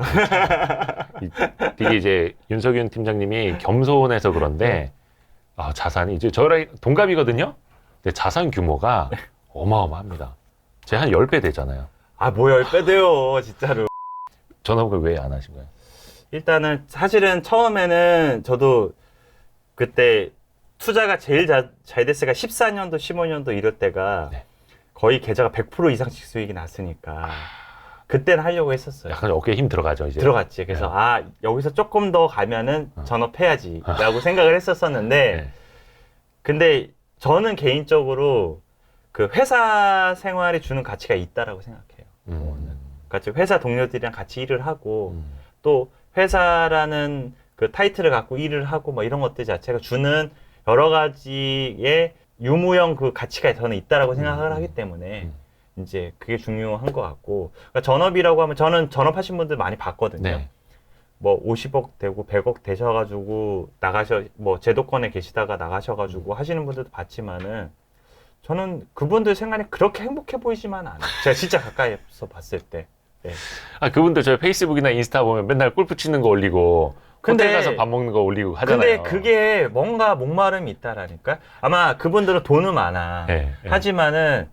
되게 이제 윤석윤 팀장님이 겸손해서 그런데 자산이 이제 저랑 동갑이거든요. 근데 자산 규모가 어마어마합니다. 제가 한 10배 되잖아요. 아, 뭐 10배 돼요, 진짜로. 전업을 왜 안 하신 거예요? 일단은 사실은 처음에는 저도 그때 투자가 제일 잘 됐으니까 14년도, 15년도 이럴 때가 네. 거의 계좌가 100% 이상씩 수익이 났으니까 그때는 하려고 했었어요. 약간 어깨에 힘 들어가죠, 이제. 들어갔지. 그래서 네. 여기서 조금 더 가면은 전업해야지 라고 생각을 했었었는데 네. 근데 저는 개인적으로 그 회사 생활이 주는 가치가 있다라고 생각해요. 같이 회사 동료들이랑 같이 일을 하고 또 회사라는 그 타이틀을 갖고 일을 하고 뭐 이런 것들 자체가 주는 여러 가지의 유무형 그 가치가 저는 있다라고 생각을 하기 때문에 이제 그게 중요한 것 같고 그러니까 전업이라고 하면 저는 전업하신 분들 많이 봤거든요. 네. 뭐 50억 되고 100억 되셔가지고 뭐 제도권에 계시다가 나가셔가지고 하시는 분들도 봤지만은 저는 그분들 생활이 그렇게 행복해 보이지만 않아요. 제가 진짜 가까이서 봤을 때. 네. 그분들 저 페이스북이나 인스타 보면 맨날 골프 치는 거 올리고 호텔 가서 밥 먹는 거 올리고 하잖아요. 근데 그게 뭔가 목마름이 있다라니까. 아마 그분들은 돈은 많아. 네. 하지만은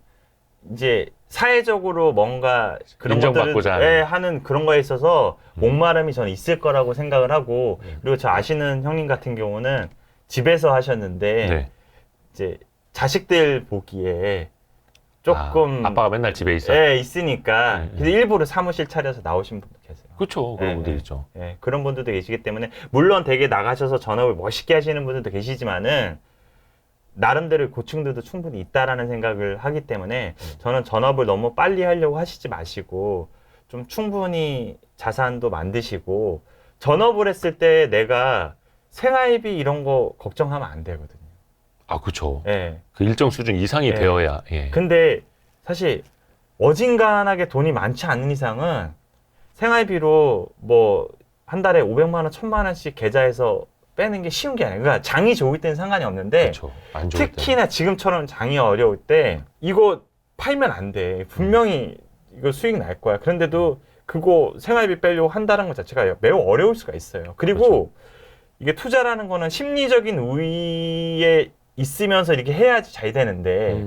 이제 사회적으로 뭔가 그런 것들을 하는 그런 거에 있어서 목마름이 저는 있을 거라고 생각을 하고 그리고 저 아시는 형님 같은 경우는 집에서 하셨는데 이제 자식들 보기에 조금 아빠가 맨날 집에 있어. 예, 있으니까 그래서 일부러 사무실 차려서 나오신 분도 계세요. 그렇죠. 그런 분들 있죠. 예, 그런 분들도 계시기 때문에 물론 되게 나가셔서 전업을 멋있게 하시는 분들도 계시지만은 나름대로 고충들도 충분히 있다라는 생각을 하기 때문에 저는 전업을 너무 빨리 하려고 하시지 마시고 좀 충분히 자산도 만드시고 전업을 했을 때 내가 생활비 이런 거 걱정하면 안 되거든요. 아, 그렇죠. 예. 그 일정 수준 이상이 예. 되어야. 예. 근데 사실 어진간하게 돈이 많지 않은 이상은 생활비로 뭐 한 달에 500만 원, 1000만 원씩 계좌에서 빼는 게 쉬운 게 아니에요. 그러니까 장이 좋을 때는 상관이 없는데 그렇죠. 안 좋을 때. 특히나 지금처럼 장이 어려울 때 이거 팔면 안 돼. 분명히 이거 수익 날 거야. 그런데도 그거 생활비 빼려고 한다는 것 자체가 매우 어려울 수가 있어요. 그리고 그렇죠. 이게 투자라는 거는 심리적인 우위에 있으면서 이렇게 해야지 잘 되는데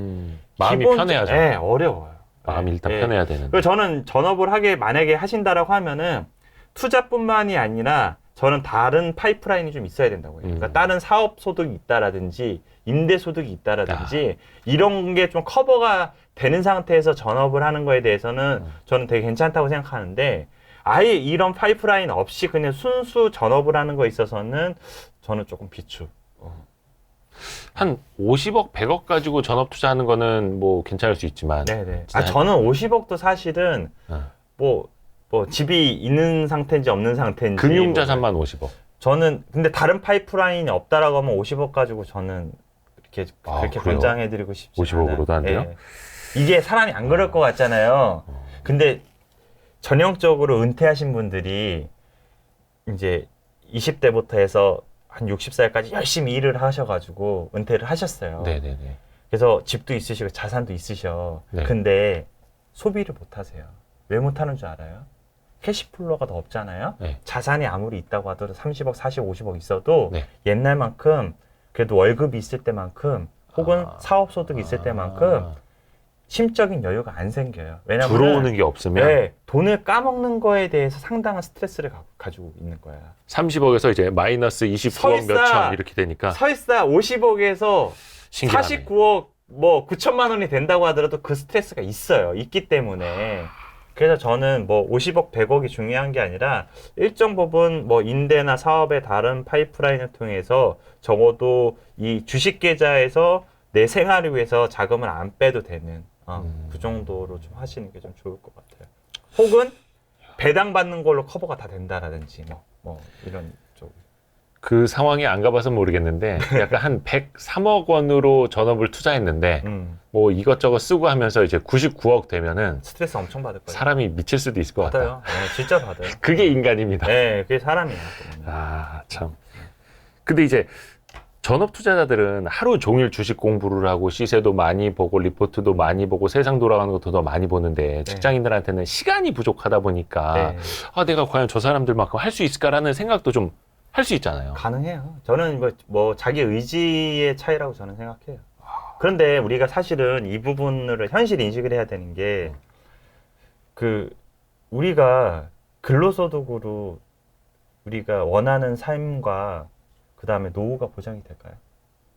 마음이 편해야죠. 네, 어려워요. 마음이 일단 네. 편해야 되는데. 그래서 저는 전업을 만약에 하신다라고 하면은 투자뿐만이 아니라 저는 다른 파이프라인이 좀 있어야 된다고 해요. 그러니까 다른 사업 소득이 있다라든지 임대 소득이 있다라든지 이런 게 좀 커버가 되는 상태에서 전업을 하는 거에 대해서는 저는 되게 괜찮다고 생각하는데 아예 이런 파이프라인 없이 그냥 순수 전업을 하는 거에 있어서는 저는 조금 비추. 한 50억, 100억 가지고 전업 투자하는 거는 뭐 괜찮을 수 있지만. 네네. 저는 50억도 사실은 뭐 집이 있는 상태인지 없는 상태인지 금융자산만 50억. 저는 근데 다른 파이프라인이 없다라고 하면 50억 가지고 저는 이렇게 그렇게 그래요? 권장해드리고 싶지 50억으로도 안 돼요? 예. 이게 사람이 안 그럴 것 같잖아요. 근데 전형적으로 은퇴하신 분들이 이제 20대부터 해서 한 60살까지 열심히 일을 하셔가지고 은퇴를 하셨어요. 네네네. 그래서 집도 있으시고 자산도 있으셔. 네. 근데 소비를 못 하세요. 왜 못 하는 줄 알아요? 캐시플로가 더 없잖아요. 네. 자산이 아무리 있다고 하더라도 30억, 40억, 50억 있어도 네. 옛날만큼 그래도 월급이 있을 때만큼 혹은 사업 소득이 있을 때만큼 심적인 여유가 안 생겨요. 왜냐면 들어오는 게 없으면 네, 돈을 까먹는 거에 대해서 상당한 스트레스를 가지고 있는 거야. 30억에서 이제 마이너스 29억 몇천 이렇게 되니까 설사 50억에서 신기하네. 49억 뭐 9천만 원이 된다고 하더라도 그 스트레스가 있어요. 있기 때문에. 그래서 저는 뭐 50억, 100억이 중요한 게 아니라 일정 부분 뭐 임대나 사업의 다른 파이프라인을 통해서 적어도 이 주식 계좌에서 내 생활을 위해서 자금을 안 빼도 되는 그 정도로 좀 하시는 게 좀 좋을 것 같아요. 혹은 배당 받는 걸로 커버가 다 된다라든지 뭐 이런 쪽. 그 상황에 안 가봐서 모르겠는데 약간 한 103억 원으로 전업을 투자했는데 뭐 이것저것 쓰고 하면서 이제 99억 되면은 스트레스 엄청 받을 거예요. 사람이 미칠 수도 있을 것 받아요. 같다. 네, 진짜 받아요. 그게 인간입니다. 네, 그게 사람이에요. 아, 참. 근데 이제 전업 투자자들은 하루 종일 주식 공부를 하고 시세도 많이 보고 리포트도 많이 보고 세상 돌아가는 것도 더 많이 보는데 직장인들한테는 시간이 부족하다 보니까 내가 과연 저 사람들만큼 할 수 있을까라는 생각도 좀 할 수 있잖아요. 가능해요. 저는 뭐 자기 의지의 차이라고 저는 생각해요. 그런데 우리가 사실은 이 부분을 현실 인식을 해야 되는 게 우리가 근로소득으로 우리가 원하는 삶과 그 다음에 노후가 보장이 될까요?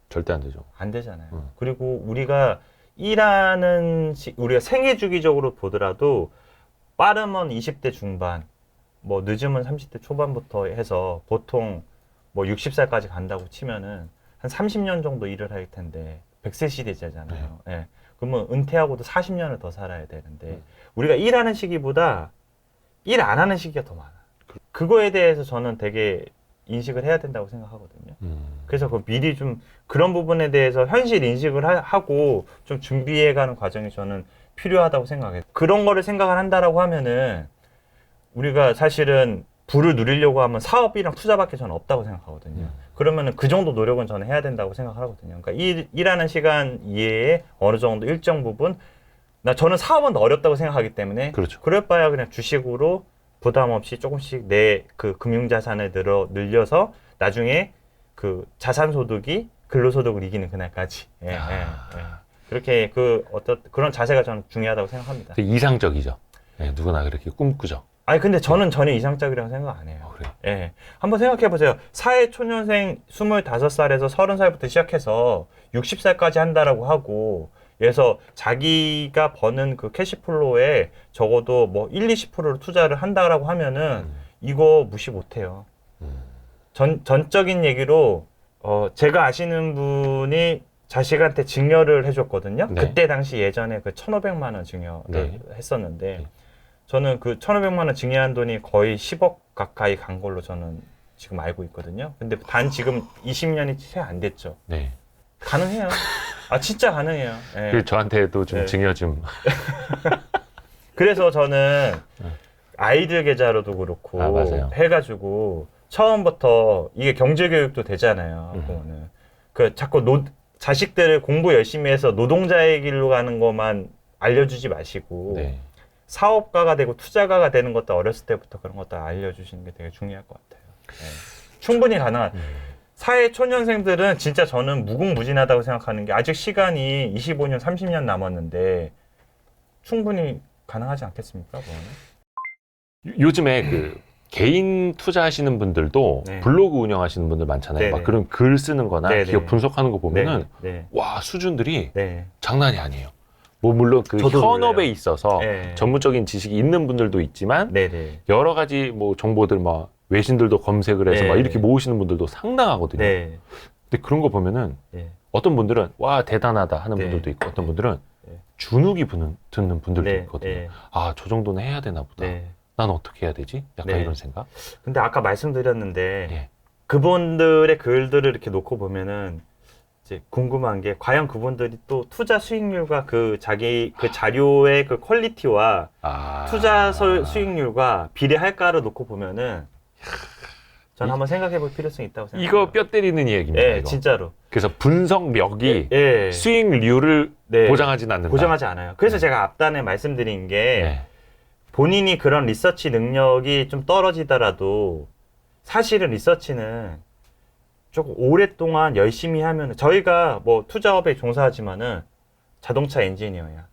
절대 안 되죠. 안 되잖아요. 그리고 우리가 우리가 생애 주기적으로 보더라도 빠르면 20대 중반, 뭐 늦으면 30대 초반부터 해서 보통 뭐 60살까지 간다고 치면은 한 30년 정도 일을 할 텐데 100세 시대잖아요. 네. 그러면 은퇴하고도 40년을 더 살아야 되는데 우리가 일하는 시기보다 일 안 하는 시기가 더 많아. 그거에 대해서 저는 되게 인식을 해야 된다고 생각하거든요. 그래서 미리 좀 그런 부분에 대해서 현실 인식을 하고 좀 준비해가는 과정이 저는 필요하다고 생각해요. 그런 거를 생각을 한다라고 하면은 우리가 사실은 부를 누리려고 하면 사업이랑 투자밖에 저는 없다고 생각하거든요. 그러면은 그 정도 노력은 저는 해야 된다고 생각하거든요. 그러니까 일하는 시간 이외에 어느 정도 일정 부분 저는 사업은 어렵다고 생각하기 때문에 그렇죠. 그럴 바야 그냥 주식으로 부담 없이 조금씩 내 그 금융자산을 늘려서 나중에 그 자산소득이 근로소득을 이기는 그날까지. 그렇게 그런 자세가 저는 중요하다고 생각합니다. 되게 이상적이죠. 누구나 그렇게 꿈꾸죠. 아니 근데 저는 전혀 이상적이라고 생각 안 해요. 그래요? 예. 한번 생각해 보세요. 사회초년생 25살에서 30살부터 시작해서 60살까지 한다라고 하고 그래서 자기가 버는 그 캐시플로에 적어도 뭐 20%를 투자를 한다라고 하면은 이거 무시 못 해요. 전적인 얘기로 제가 아시는 분이 자식한테 증여를 해줬거든요. 네. 그때 당시 예전에 그 1,500만 원 증여를 했었는데 저는 그 1,500만 원 증여한 돈이 거의 10억 가까이 간 걸로 저는 지금 알고 있거든요. 근데 단 지금 20년이 채 안 됐죠. 네. 가능해요. 아 진짜 가능해요. 예. 그 저한테도 좀 네. 증여 좀. 그래서 저는 아이들 계좌로도 그렇고 맞아요. 해가지고 처음부터 이게 경제교육도 되잖아요. 그거는 그 자꾸 자식들을 공부 열심히 해서 노동자의 길로 가는 것만 알려주지 마시고 네. 사업가가 되고 투자가가 되는 것도 어렸을 때부터 그런 것도 알려주시는 게 되게 중요할 것 같아요. 네. 충분히 가능한. 사회 초년생들은 진짜 저는 무궁무진하다고 생각하는 게 아직 시간이 25년, 30년 남았는데 충분히 가능하지 않겠습니까? 그거는? 요즘에 그 개인 투자하시는 분들도 네. 블로그 운영하시는 분들 많잖아요. 네네. 막 그런 글 쓰는 거나 네네. 기업 분석하는 거 보면은 네. 와, 수준들이 네. 장난이 아니에요. 뭐 물론 그 저도 현업에 그래요. 있어서 네. 전문적인 지식이 있는 분들도 있지만 네네. 여러 가지 뭐 정보들 막 외신들도 검색을 해서 네. 막 이렇게 모으시는 분들도 상당하거든요. 네. 근데 그런 거 보면은 네. 어떤 분들은 와 대단하다 하는 네. 분들도 있고 어떤 분들은 네. 주눅이 듣는 분들도 네. 있거든요. 네. 아, 저 정도는 해야 되나 보다. 네. 난 어떻게 해야 되지? 약간 네. 이런 생각? 근데 아까 말씀드렸는데 예. 그분들의 글들을 이렇게 놓고 보면은 이제 궁금한 게 과연 그분들이 또 투자 수익률과 그 자기 그 자료의 그 퀄리티와 투자 수익률과 비례할까를 놓고 보면은 저는 한번 생각해 볼 필요성이 있다고 생각해요. 이거 뼈 때리는 이야기입니다. 예, 이거. 진짜로. 그래서 분석력이 예. 수익률을 네. 보장하진 않는다. 보장하지 않아요. 그래서 네. 제가 앞단에 말씀드린 게 네. 본인이 그런 리서치 능력이 좀 떨어지더라도 사실은 리서치는 조금 오랫동안 열심히 하면 저희가 뭐 투자업에 종사하지만은 자동차 엔지니어야.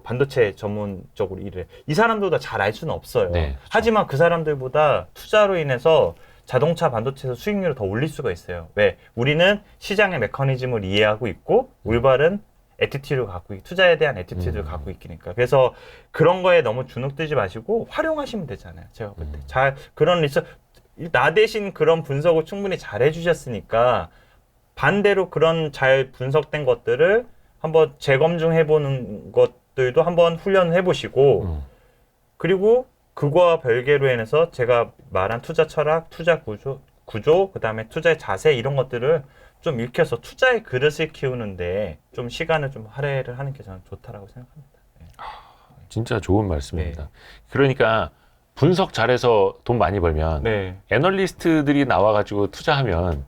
반도체 전문적으로 일을 이 사람들보다 잘 알 수는 없어요. 네, 그렇죠. 하지만 그 사람들보다 투자로 인해서 자동차 반도체에서 수익률을 더 올릴 수가 있어요. 왜? 우리는 시장의 메커니즘을 이해하고 있고 울발은 애티튜드를 갖고 투자에 대한 애티튜드를 갖고 있기니까. 그래서 그런 거에 너무 주눅들지 마시고 활용하시면 되잖아요. 제가 볼 때. 잘 그런 나 대신 그런 분석을 충분히 잘 해주셨으니까 반대로 그런 잘 분석된 것들을 한번 재검증해보는 것들도 한번 훈련을 해보시고 그리고 그거와 별개로 인해서 제가 말한 투자 철학, 투자 구조 그다음에 투자의 자세 이런 것들을 좀 익혀서 투자의 그릇을 키우는데 좀 시간을 좀 할애를 하는 게 저는 좋다라고 생각합니다. 네. 진짜 좋은 말씀입니다. 네. 그러니까 분석 잘해서 돈 많이 벌면 네. 애널리스트들이 나와가지고 투자하면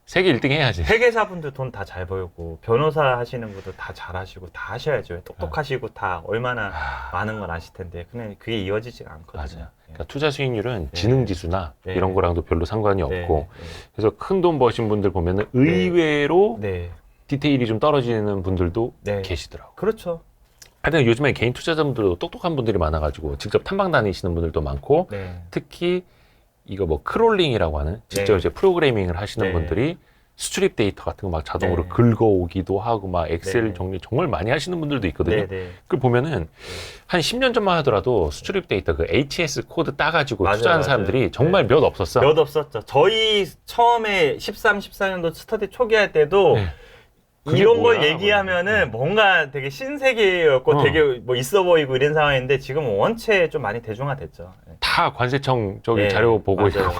세계 1등 해야지. 회계사분들 돈 다 잘 벌고 변호사 하시는 분들 다 잘하시고 다 하셔야죠. 똑똑하시고 다 얼마나 많은 걸 아실 텐데 그냥 그게 이어지지가 않거든요. 맞아요. 그러니까 투자 수익률은 네. 지능지수나 네. 이런 거랑도 별로 상관이 네. 없고 그래서 큰 돈 버신 분들 보면은 의외로 네. 디테일이 좀 떨어지는 분들도 네. 계시더라고요. 그렇죠. 하여튼 요즘에 개인 투자자분들도 똑똑한 분들이 많아가지고 직접 탐방 다니시는 분들도 많고 네. 특히 이거 뭐 크롤링이라고 하는 직접 네. 이제 프로그래밍을 하시는 네. 분들이 수출입 데이터 같은 거 막 자동으로 네. 긁어오기도 하고 막 엑셀 네. 정리 정말 많이 하시는 분들도 있거든요. 네. 네. 그걸 보면은 한 10년 전만 하더라도 수출입 데이터 그 HS 코드 따가지고 맞아요, 투자하는 맞아요. 사람들이 정말 몇 없었어. 몇 없었죠. 저희 처음에 13, 14년도 스터디 초기할 때도 네. 그게 이런 걸 뭐야? 얘기하면은 뭔가 되게 신세계였고 되게 뭐 있어 보이고 이런 상황인데 지금은 원체 좀 많이 대중화됐죠. 네. 다 관세청 저기 네, 자료 보고 맞아요. 있고.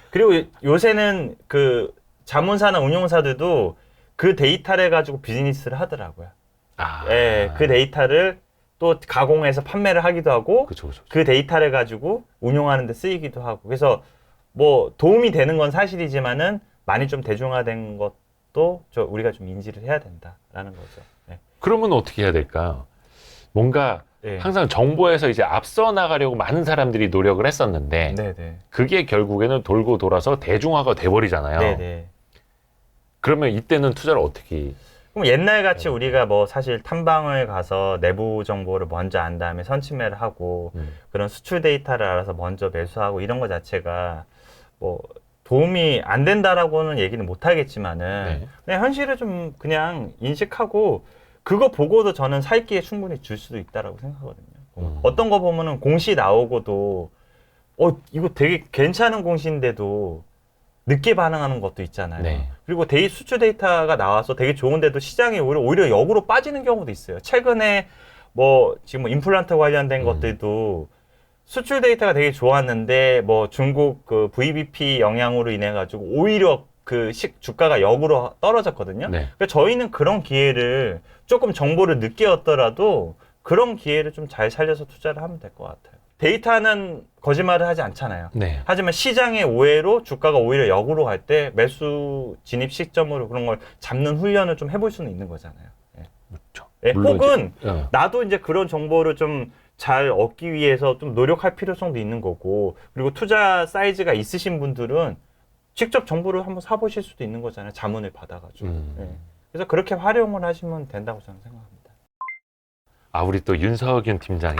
그리고 요새는 그 자문사나 운용사들도 그 데이터를 가지고 비즈니스를 하더라고요. 아, 예, 그 데이터를 또 가공해서 판매를 하기도 하고 그쵸. 그 데이터를 가지고 운용하는 데 쓰이기도 하고 그래서 뭐 도움이 되는 건 사실이지만은 많이 좀 대중화된 것도 우리가 좀 인지를 해야 된다라는 거죠. 네. 그러면 어떻게 해야 될까요? 뭔가 네. 항상 정보에서 이제 앞서 나가려고 많은 사람들이 노력을 했었는데 네네. 그게 결국에는 돌고 돌아서 대중화가 돼버리잖아요. 네네. 그러면 이때는 투자를 어떻게? 그럼 옛날 같이 우리가 뭐 사실 탐방을 가서 내부 정보를 먼저 안 다음에 선취매를 하고 그런 수출 데이터를 알아서 먼저 매수하고 이런 거 자체가 뭐 도움이 안 된다라고는 얘기는 못 하겠지만은 네. 그냥 현실을 좀 그냥 인식하고 그거 보고도 저는 살 기회 충분히 줄 수도 있다라고 생각하거든요. 어떤 거 보면은 공시 나오고도 이거 되게 괜찮은 공시인데도 늦게 반응하는 것도 있잖아요. 네. 그리고 수출 데이터가 나와서 되게 좋은데도 시장이 오히려 역으로 빠지는 경우도 있어요. 최근에 뭐 지금 뭐 임플란트 관련된 것들도 수출 데이터가 되게 좋았는데 뭐 중국 그 VBP 영향으로 인해 가지고 오히려 그 주가가 역으로 떨어졌거든요. 네. 그러니까 저희는 그런 기회를 조금 정보를 늦게 얻더라도 그런 기회를 좀 잘 살려서 투자를 하면 될 것 같아요. 데이터는 거짓말을 하지 않잖아요. 네. 하지만 시장의 오해로 주가가 오히려 역으로 갈 때 매수 진입 시점으로 그런 걸 잡는 훈련을 좀 해볼 수는 있는 거잖아요. 예. 그렇죠. 예, 혹은 이제, 나도 이제 그런 정보를 좀 잘 얻기 위해서 좀 노력할 필요성도 있는 거고, 그리고 투자 사이즈가 있으신 분들은 직접 정보를 한번 사보실 수도 있는 거잖아요. 자문을 받아가지고. 예. 그래서 그렇게 활용을 하시면 된다고 저는 생각합니다. 아, 우리 또 윤석윤 팀장이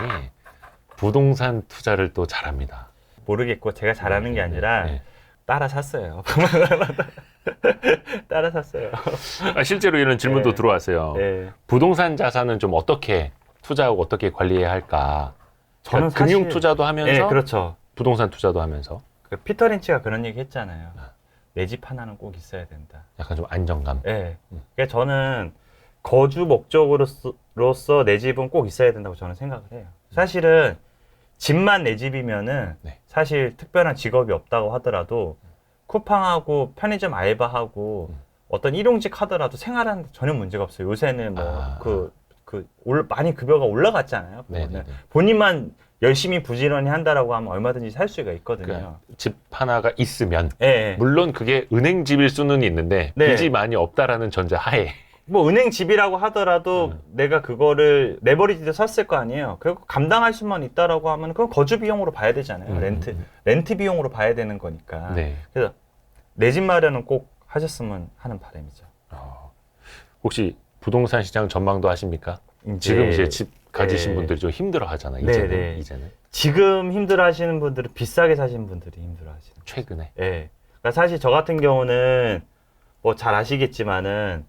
부동산 투자를 또 잘합니다. 모르겠고 제가 잘하는 게 아니라 따라 샀어요. 따라 샀어요. 아, 실제로 이런 질문도 네. 들어왔어요. 네. 부동산 자산은 좀 어떻게 투자하고 어떻게 관리해야 할까? 저는 그러니까 금융 투자도 하면서 네, 그렇죠. 부동산 투자도 하면서 그 피터 린치가 그런 얘기 했잖아요. 내 집 하나는 꼭 있어야 된다. 약간 좀 안정감. 네. 그러니까 저는 거주 목적으로서 내 집은 꼭 있어야 된다고 저는 생각을 해요. 사실은 집만 내 집이면은 네. 사실 특별한 직업이 없다고 하더라도 쿠팡하고 편의점 알바하고 어떤 일용직 하더라도 생활하는데 전혀 문제가 없어요. 요새는 뭐 많이 급여가 올라갔잖아요. 본인만 열심히 부지런히 한다라고 하면 얼마든지 살 수가 있거든요. 그러니까 집 하나가 있으면 네. 물론 그게 은행 집일 수는 있는데 네. 빚이 많이 없다라는 전제 하에 뭐 은행 집이라고 하더라도 내가 그거를 레버리지도 샀을 거 아니에요. 결국 감당할 수만 있다라고 하면 그건 거주 비용으로 봐야 되잖아요. 렌트 비용으로 봐야 되는 거니까. 네. 그래서 내 집 마련은 꼭 하셨으면 하는 바람이죠. 혹시 부동산 시장 전망도 하십니까? 지금 이제 집 가지신 분들이 좀 힘들어 하잖아요. 이제는. 지금 힘들어 하시는 분들은 비싸게 사시는 분들이 힘들어 하시는. 최근에. 네. 그러니까 사실 저 같은 경우는 뭐 잘 아시겠지만은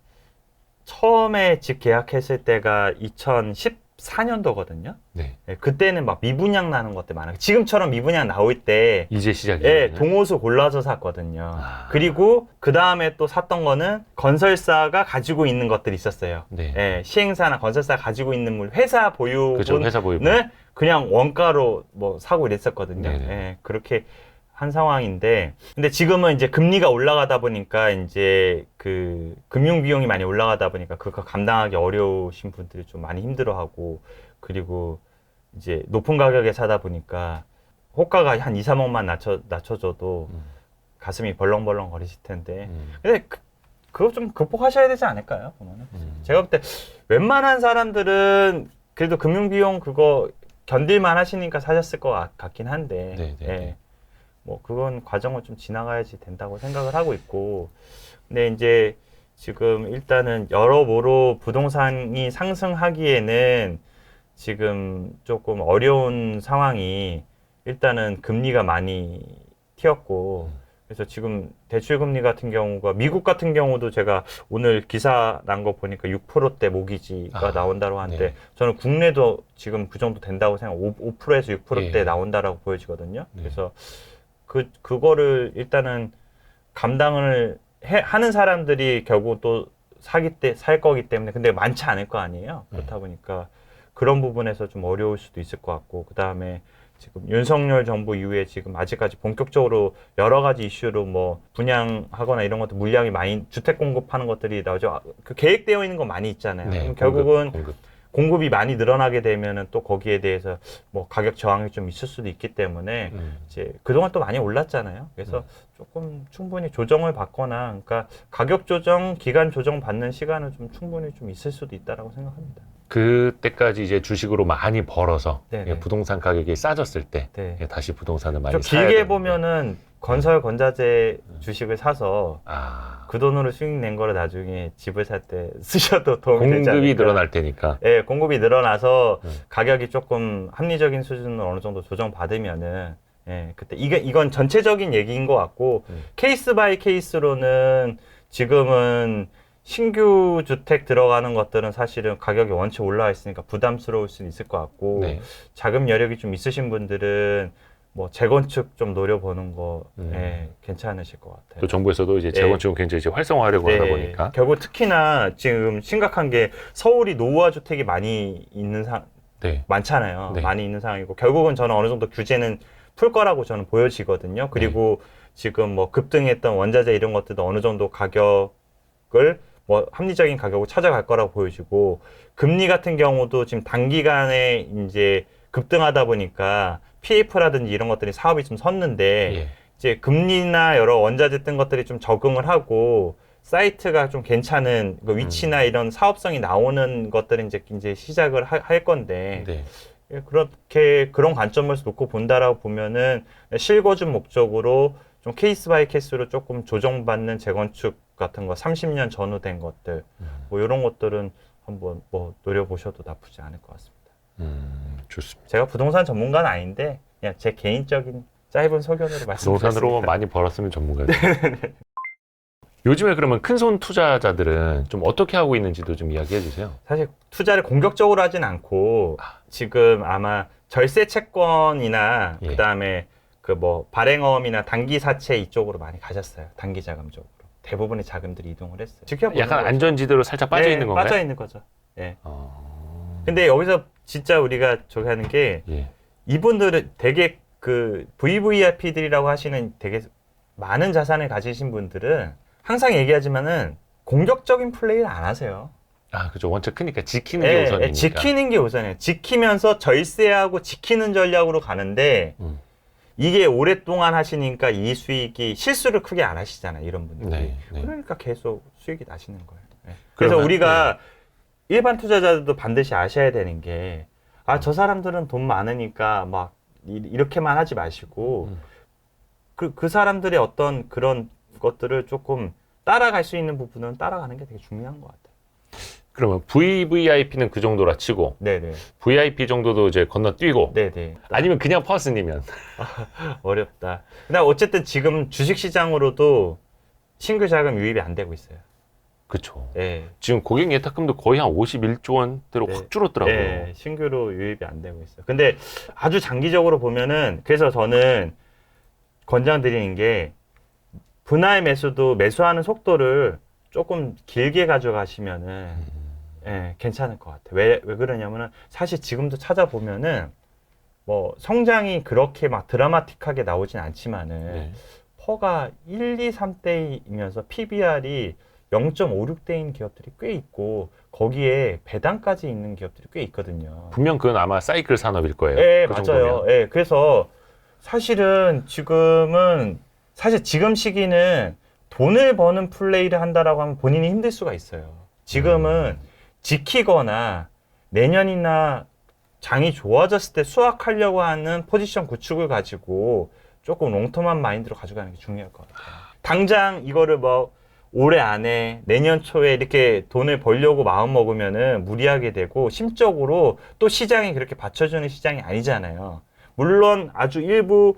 처음에 집 계약했을 때가 2014년도거든요. 네. 네, 그때는 막 미분양 나는 것들 많아요. 지금처럼 미분양 나올 때 이제 시작이에요. 네, 동호수 골라서 샀거든요. 그리고 그 다음에 또 샀던 거는 건설사가 가지고 있는 것들이 있었어요. 네. 네, 시행사나 건설사가 가지고 있는 물, 회사 보유분을 그렇죠. 회사 보유분. 그냥 원가로 뭐 사고 이랬었거든요. 네네. 네, 그렇게 한 상황인데, 근데 지금은 이제 금리가 올라가다 보니까 이제 그 금융 비용이 많이 올라가다 보니까 그거 감당하기 어려우신 분들이 좀 많이 힘들어하고, 그리고 이제 높은 가격에 사다 보니까 호가가 한 2, 3억만 낮춰줘도 가슴이 벌렁벌렁 거리실 텐데, 근데 그거 좀 극복하셔야 되지 않을까요? 보면은. 제가 볼 때 웬만한 사람들은 그래도 금융 비용 그거 견딜만 하시니까 사셨을 것 같긴 한데, 예. 뭐 그건 과정을 좀 지나가야지 된다고 생각을 하고 있고, 근데 이제 지금 일단은 여러모로 부동산이 상승하기에는 지금 조금 어려운 상황이, 일단은 금리가 많이 튀었고, 그래서 지금 대출금리 같은 경우가, 미국 같은 경우도 제가 오늘 기사 난 거 보니까 6%대 모기지가 나온다고 하는데, 저는 국내도 지금 그 정도 된다고 생각, 5%에서 6%대 나온다라고 보여지거든요. 그래서 그거를 일단은 감당을 하는 사람들이 결국 또 살 거기 때문에, 근데 많지 않을 거 아니에요. 그렇다 보니까 그런 부분에서 좀 어려울 수도 있을 것 같고, 그 다음에 지금 윤석열 정부 이후에 지금 아직까지 본격적으로 여러 가지 이슈로 뭐 분양하거나 이런 것도 물량이 많이, 주택 공급하는 것들이 나오죠. 그 계획되어 있는 거 많이 있잖아요. 그럼 결국은 공급이 많이 늘어나게 되면은 또 거기에 대해서 뭐 가격 저항이 좀 있을 수도 있기 때문에 이제 그동안 또 많이 올랐잖아요. 그래서 조금 충분히 조정을 받거나, 그러니까 가격 조정, 기간 조정 받는 시간은 좀 충분히 좀 있을 수도 있다라고 생각합니다. 그때까지 이제 주식으로 많이 벌어서 네네. 부동산 가격이 싸졌을 때 네. 다시 부동산을 많이 좀 사야 길게 되는데. 보면은 건설 건자재 주식을 사서 그 돈으로 수익 낸 거를 나중에 집을 살 때 쓰셔도 도움이 되지 않을까. 공급이 늘어날 테니까. 네, 공급이 늘어나서 가격이 조금 합리적인 수준으로 어느 정도 조정받으면은, 예, 그때 이건 전체적인 얘기인 것 같고, 케이스 바이 케이스로는 지금은 신규 주택 들어가는 것들은 사실은 가격이 원체 올라와 있으니까 부담스러울 수는 있을 것 같고, 자금 여력이 좀 있으신 분들은 뭐 재건축 좀 노려보는 거 괜찮으실 것 같아요. 또 정부에서도 이제 재건축은 굉장히 이제 활성화하려고 하다 보니까. 결국 특히나 지금 심각한 게 서울이 노후화 주택이 많이 있는 네. 많잖아요. 네. 많이 있는 상황이고 결국은 저는 어느 정도 규제는 풀 거라고 저는 보여지거든요. 그리고 지금 뭐 급등했던 원자재 이런 것들도 어느 정도 가격을 뭐 합리적인 가격으로 찾아갈 거라고 보여지고 금리 같은 경우도 지금 단기간에 이제 급등하다 보니까 PF라든지 이런 것들이 사업이 좀 섰는데 예. 이제 금리나 여러 원자재 뜬 것들이 좀 적응을 하고 사이트가 좀 괜찮은 그 위치나 이런 사업성이 나오는 것들은 이제 시작을 할 건데 네. 예, 그렇게 그런 관점에서 놓고 본다라고 보면은 실거주 목적으로 좀 케이스 바이 케이스로 조금 조정받는 재건축 같은 거 30년 전후 된 것들 뭐 이런 것들은 한번 뭐 노려보셔도 나쁘지 않을 것 같습니다. 좋습니다. 제가 부동산 전문가는 아닌데 그냥 제 개인적인 짧은 소견으로 말씀드렸습니다. 부동산으로 많이 벌었으면 전문가죠. 요즘에 그러면 큰손 투자자들은 좀 어떻게 하고 있는지도 좀 이야기해 주세요. 사실 투자를 공격적으로 하진 않고 지금 아마 절세 채권이나 예. 그다음에 그 뭐 발행어음이나 단기 사채 이쪽으로 많이 가셨어요. 단기 자금 쪽으로. 대부분의 자금들이 이동을 했어요. 지켜보는 약간 거죠. 안전지대로 살짝 빠져 있는 건가요? 빠져 있는 거죠. 예. 근데 여기서 진짜 우리가 저기 하는 게 예. 이분들은 되게 그 VVIP들이라고 하시는 되게 많은 자산을 가지신 분들은 항상 얘기하지만은 공격적인 플레이를 안 하세요. 아, 그죠. 원체 크니까 지키는 게 우선이니까. 지키는 게 우선이에요. 지키면서 절세하고 지키는 전략으로 가는데 이게 오랫동안 하시니까 이 수익이 실수를 크게 안 하시잖아요. 이런 분들이. 네. 그러니까 계속 수익이 나시는 거예요. 그래서 그러면, 우리가 일반 투자자들도 반드시 아셔야 되는 게 저 사람들은 돈 많으니까 막 이렇게만 하지 마시고 그 사람들의 어떤 그런 것들을 조금 따라갈 수 있는 부분은 따라가는 게 되게 중요한 것 같아요. 그러면 VVIP는 그 정도라 치고 네네. VIP 정도도 이제 건너뛰고 네네. 아니면 그냥 퍼스니면 어렵다. 근데 어쨌든 지금 주식시장으로도 신규 자금 유입이 안 되고 있어요. 그렇죠. 네. 지금 고객 예탁금도 거의 한 51조 원대로 확 줄었더라고요. 네, 신규로 유입이 안 되고 있어요. 근데 아주 장기적으로 보면은 그래서 저는 권장드리는 게 분할 매수도 매수하는 속도를 조금 길게 가져가시면은 괜찮을 것 같아요. 왜 그러냐면은 사실 지금도 찾아보면은 뭐 성장이 그렇게 막 드라마틱하게 나오진 않지만은 퍼가 1, 2, 3대이면서 PBR이 0.56대인 기업들이 꽤 있고 거기에 배당까지 있는 기업들이 꽤 있거든요. 분명 그건 아마 사이클 산업일 거예요. 네, 그 맞아요. 정도면. 네, 그래서 사실은 지금은 사실 지금 시기는 돈을 버는 플레이를 한다라고 하면 본인이 힘들 수가 있어요. 지금은 지키거나 내년이나 장이 좋아졌을 때 수확하려고 하는 포지션 구축을 가지고 조금 롱텀한 마인드로 가져가는 게 중요할 것 같아요. 당장 이거를 뭐 올해 안에 내년 초에 이렇게 돈을 벌려고 마음 먹으면은 무리하게 되고 심적으로 또 시장이 그렇게 받쳐주는 시장이 아니잖아요. 물론 아주 일부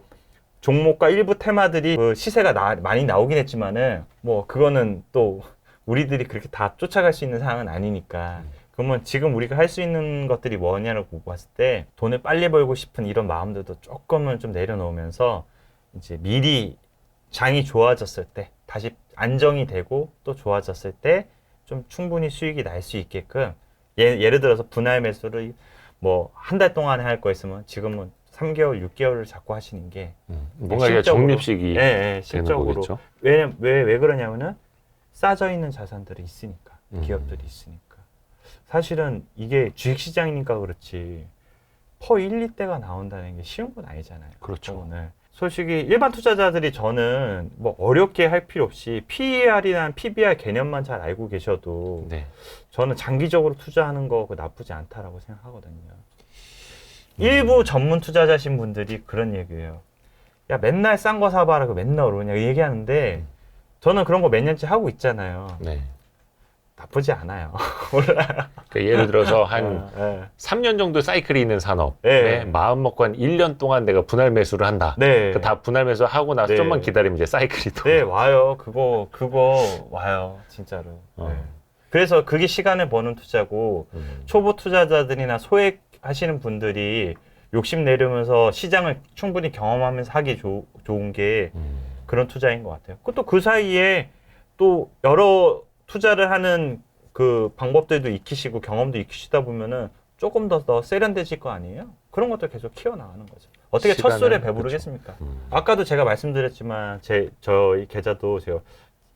종목과 일부 테마들이 그 시세가 많이 나오긴 했지만은 뭐 그거는 또 우리들이 그렇게 다 쫓아갈 수 있는 상황은 아니니까 그러면 지금 우리가 할 수 있는 것들이 뭐냐고 보고 봤을 때 돈을 빨리 벌고 싶은 이런 마음들도 조금은 좀 내려놓으면서 이제 미리 장이 좋아졌을 때 다시 안정이 되고 또 좋아졌을 때 좀 충분히 수익이 날 수 있게끔 예를 들어서 분할 매수를 뭐 한 달 동안에 할 거 있으면 지금은 3개월, 6개월을 잡고 하시는 게 뭔가 이게 적립식이 되는 실적으로 거겠죠. 왜 그러냐면은 싸져 있는 자산들이 있으니까 기업들이 있으니까 사실은 이게 주식시장이니까 그렇지 퍼 1, 2대가 나온다는 게 쉬운 건 아니잖아요. 그렇죠. 오늘 솔직히 일반 투자자들이 저는 뭐 어렵게 할 필요 없이 PER이나 PBR 개념만 잘 알고 계셔도 저는 장기적으로 투자하는 거 나쁘지 않다라고 생각하거든요. 일부 전문 투자자신 분들이 그런 얘기예요. 야 맨날 싼 거 사봐라 그 맨날 오르냐 얘기하는데 저는 그런 거 몇 년째 하고 있잖아요. 나쁘지 않아요. 몰라요. 그러니까 예를 들어서 한 3년 정도 사이클이 있는 산업에 마음 먹고 한 1년 동안 내가 분할 매수를 한다. 그러니까 다 분할 매수하고 나서 좀만 기다리면 이제 사이클이 또 와요. 그거 와요. 진짜로. 그래서 그게 시간을 버는 투자고 초보 투자자들이나 소액 하시는 분들이 욕심 내려면서 시장을 충분히 경험하면서 하기 좋은 게 그런 투자인 것 같아요. 또 그 사이에 또 여러 투자를 하는 그 방법들도 익히시고 경험도 익히시다 보면은 조금 더 세련돼질 거 아니에요? 그런 것도 계속 키워나가는 거죠. 어떻게 첫 시간을- 술에 배부르겠습니까? 아까도 제가 말씀드렸지만 저희 계좌도 제가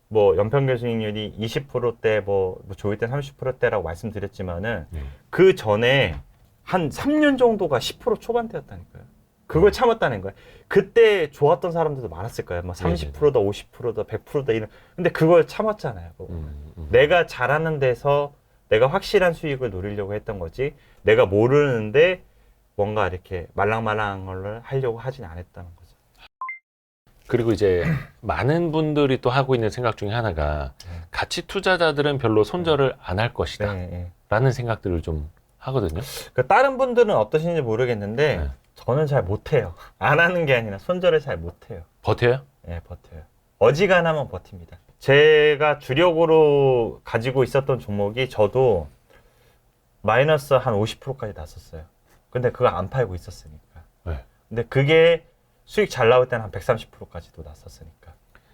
뭐 연평균 수익률이 20%대 뭐 좋을 때 30%대라고 말씀드렸지만은 그 전에 한 3년 정도가 10% 초반대였다니까요. 그걸 참았다는 거예요. 그때 좋았던 사람들도 많았을 거예요. 뭐 30%다, 50%다, 100%다 이런. 근데 그걸 참았잖아요. 내가 잘하는 데서 내가 확실한 수익을 노리려고 했던 거지. 내가 모르는데 뭔가 이렇게 말랑말랑한 걸 하려고 하진 않았다는 거죠. 그리고 이제 많은 분들이 또 하고 있는 생각 중에 하나가 가치 투자자들은 별로 손절을 안 할 것이다 라는 생각들을 좀 하거든요. 그 다른 분들은 어떠신지 모르겠는데 네. 저는 잘 못해요. 안 하는 게 아니라 손절을 잘 못해요. 버텨요? 네, 버텨요. 어지간하면 버팁니다. 제가 주력으로 가지고 있었던 종목이 저도 마이너스 한 50%까지 났었어요. 근데 그거 안 팔고 있었으니까. 네. 근데 그게 수익 잘 나올 때는 한 130%까지도 났었으니까.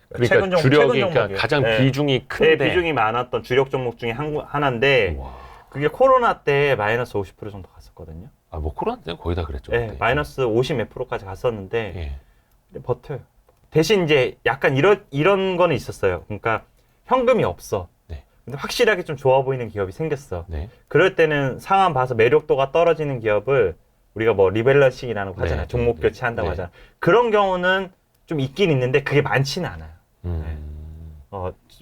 그러니까 주력이 그러니까 가장 네. 비중이 큰데 비중이 많았던 주력 종목 중에 하나인데 와. 그게 코로나 때 마이너스 50% 정도 갔었거든요. 아, 뭐 코로나 때 거의 다 그랬죠. 네, 그때. 마이너스 50 몇 프로까지 갔었는데 예. 근데 버텨요. 대신 이제 약간 이런 거는 있었어요. 그러니까 현금이 없어. 네. 근데 확실하게 좀 좋아 보이는 기업이 생겼어. 네. 그럴 때는 상황 봐서 매력도가 떨어지는 기업을 우리가 뭐 리밸런싱이라는 거 네, 하잖아요. 네, 종목 네, 교체한다고 네. 하잖아요. 그런 경우는 좀 있긴 있는데 그게 많지는 않아요.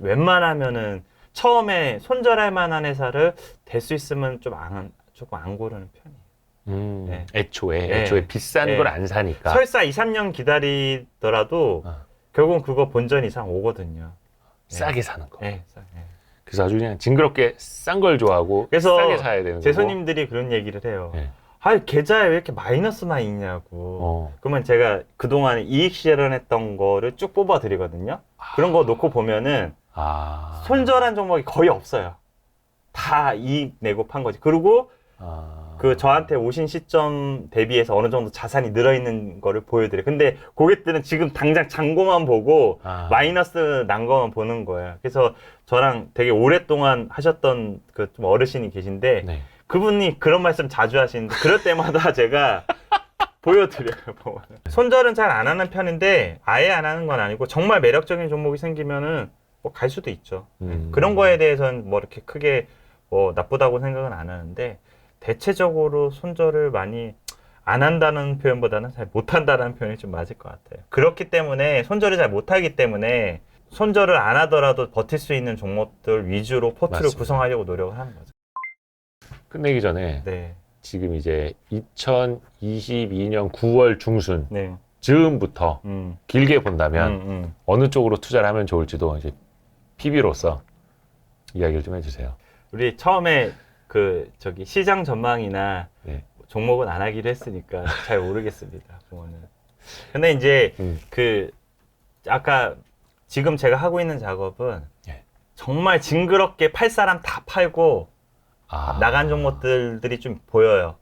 웬만하면은 처음에 손절할 만한 회사를 될 수 있으면 조금 안 고르는 편이에요. 네. 애초에 비싼 네. 걸 안 사니까. 설사 2, 3년 기다리더라도 결국은 그거 본전 이상 오거든요. 싸게 사는 거. 네, 그래서 아주 그냥 징그럽게 싼 걸 좋아하고 그래서 싸게 사야 되는 제 거고. 손님들이 그런 얘기를 해요. 네. 아, 계좌에 왜 이렇게 마이너스만 있냐고. 그러면 제가 그동안 이익 실현했던 거를 쭉 뽑아 드리거든요. 그런 거 놓고 보면은 손절한 종목이 거의 없어요. 다 이익 내고 판 거지. 그리고 그 저한테 오신 시점 대비해서 어느 정도 자산이 늘어있는 거를 보여드려요. 근데 고객들은 지금 당장 잔고만 보고 마이너스 난 거만 보는 거예요. 그래서 저랑 되게 오랫동안 하셨던 그 좀 어르신이 계신데 네. 그분이 그런 말씀 자주 하시는데 그럴 때마다 제가 보여드려요. 보면은. 손절은 잘 안 하는 편인데 아예 안 하는 건 아니고 정말 매력적인 종목이 생기면은 뭐 갈 수도 있죠. 그런 거에 대해서는 뭐 이렇게 크게 뭐 나쁘다고 생각은 안 하는데 대체적으로 손절을 많이 안 한다는 표현보다는 잘 못한다는 표현이 좀 맞을 것 같아요. 그렇기 때문에 손절을 잘 못하기 때문에 손절을 안 하더라도 버틸 수 있는 종목들 위주로 포트를 맞습니다. 구성하려고 노력을 하는 거죠. 끝내기 전에 네. 지금 이제 2022년 9월 중순 네. 즈음부터 길게 본다면 어느 쪽으로 투자를 하면 좋을지도 이제 PB로서 이야기를 좀 해주세요. 우리 처음에 시장 전망이나 네. 종목은 안 하기로 했으니까 잘 모르겠습니다. 그거는. 근데 이제 아까 지금 제가 하고 있는 작업은 예. 정말 징그럽게 팔 사람 다 팔고 나간 종목들이 좀 보여요.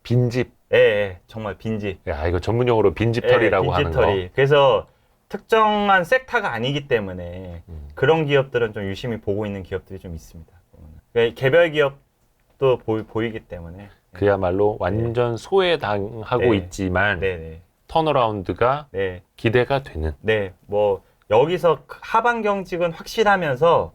빈집. 예, 정말 빈집. 야, 이거 전문용어로 빈집털이라고 하는 거. 그래서 특정한 섹터가 아니기 때문에 그런 기업들은 좀 유심히 보고 있는 기업들이 좀 있습니다. 그러니까 개별 기업도 보이기 때문에. 그야말로 완전 소외당하고 네. 있지만 네네. 턴어라운드가 네. 기대가 되는. 네. 뭐 여기서 하반 경직은 확실하면서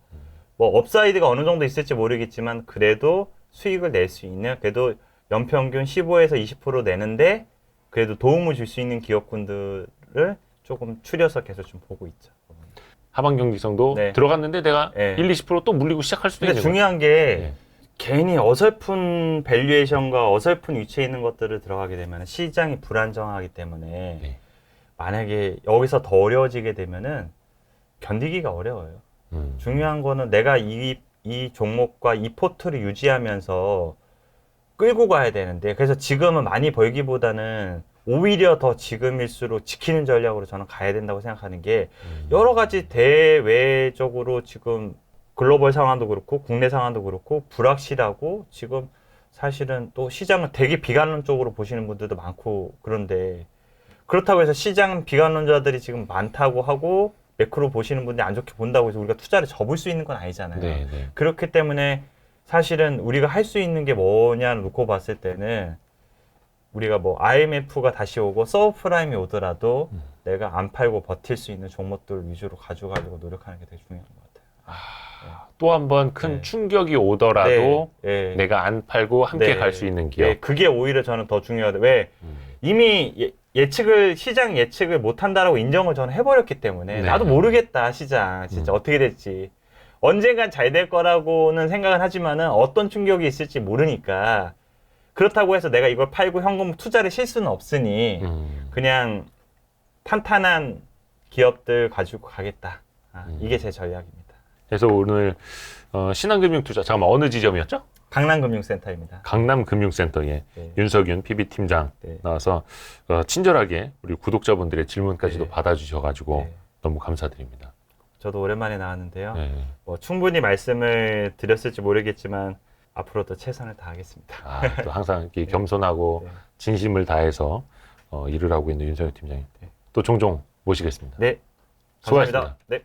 뭐 업사이드가 어느 정도 있을지 모르겠지만 그래도 수익을 낼 수 있는 그래도 연평균 15에서 20% 내는데 그래도 도움을 줄 수 있는 기업군들을 조금 추려서 계속 좀 보고 있죠. 하반 경직성도 네. 들어갔는데 내가 네. 1, 20%또 물리고 시작할 수도 근데 있는 중요한 게 네. 괜히 어설픈 밸류에이션과 어설픈 위치에 있는 것들을 들어가게 되면 시장이 불안정하기 때문에 네. 만약에 여기서 더 어려워지게 되면은 견디기가 어려워요. 중요한 거는 내가 이 종목과 이 포트를 유지하면서 끌고 가야 되는데 그래서 지금은 많이 벌기보다는 오히려 더 지금일수록 지키는 전략으로 저는 가야 된다고 생각하는 게 여러 가지 대외적으로 지금 글로벌 상황도 그렇고 국내 상황도 그렇고 불확실하고 지금 사실은 또 시장을 되게 비관론적으로 보시는 분들도 많고 그런데 그렇다고 해서 시장 비관론자들이 지금 많다고 하고 매크로 보시는 분들이 안 좋게 본다고 해서 우리가 투자를 접을 수 있는 건 아니잖아요. 네, 네. 그렇기 때문에 사실은 우리가 할 수 있는 게 뭐냐를 놓고 봤을 때는 우리가 뭐 IMF가 다시 오고 서브프라임이 오더라도 내가 안 팔고 버틸 수 있는 종목들 위주로 가져가려고 노력하는 게 되게 중요한 것 같아요. 또 한 번 큰 네. 충격이 오더라도 네. 내가 안 팔고 함께 네. 갈 수 있는 기업. 네, 그게 오히려 저는 더 중요하다. 왜 이미 시장 예측을 못 한다라고 인정을 저는 해버렸기 때문에 네. 나도 모르겠다 시장 진짜 어떻게 될지 언젠간 잘 될 거라고는 생각은 하지만은 어떤 충격이 있을지 모르니까 그렇다고 해서 내가 이걸 팔고 현금 투자를 실 수는 없으니 그냥 탄탄한 기업들 가지고 가겠다. 이게 제 전략입니다. 그래서 오늘 신한금융투자 잠깐만 어느 지점이었죠? 강남금융센터입니다. 강남금융센터에 네. 윤석윤 PB팀장 네. 나와서 친절하게 우리 구독자분들의 질문까지도 네. 받아주셔가지고 네. 너무 감사드립니다. 저도 오랜만에 나왔는데요. 네. 뭐 충분히 말씀을 드렸을지 모르겠지만 앞으로도 최선을 다하겠습니다. 또 항상 이렇게 겸손하고 네. 진심을 다해서 일을 하고 있는 윤석윤 팀장님. 네. 또 종종 모시겠습니다. 네, 수고하셨습니다. 감사합니다. 네.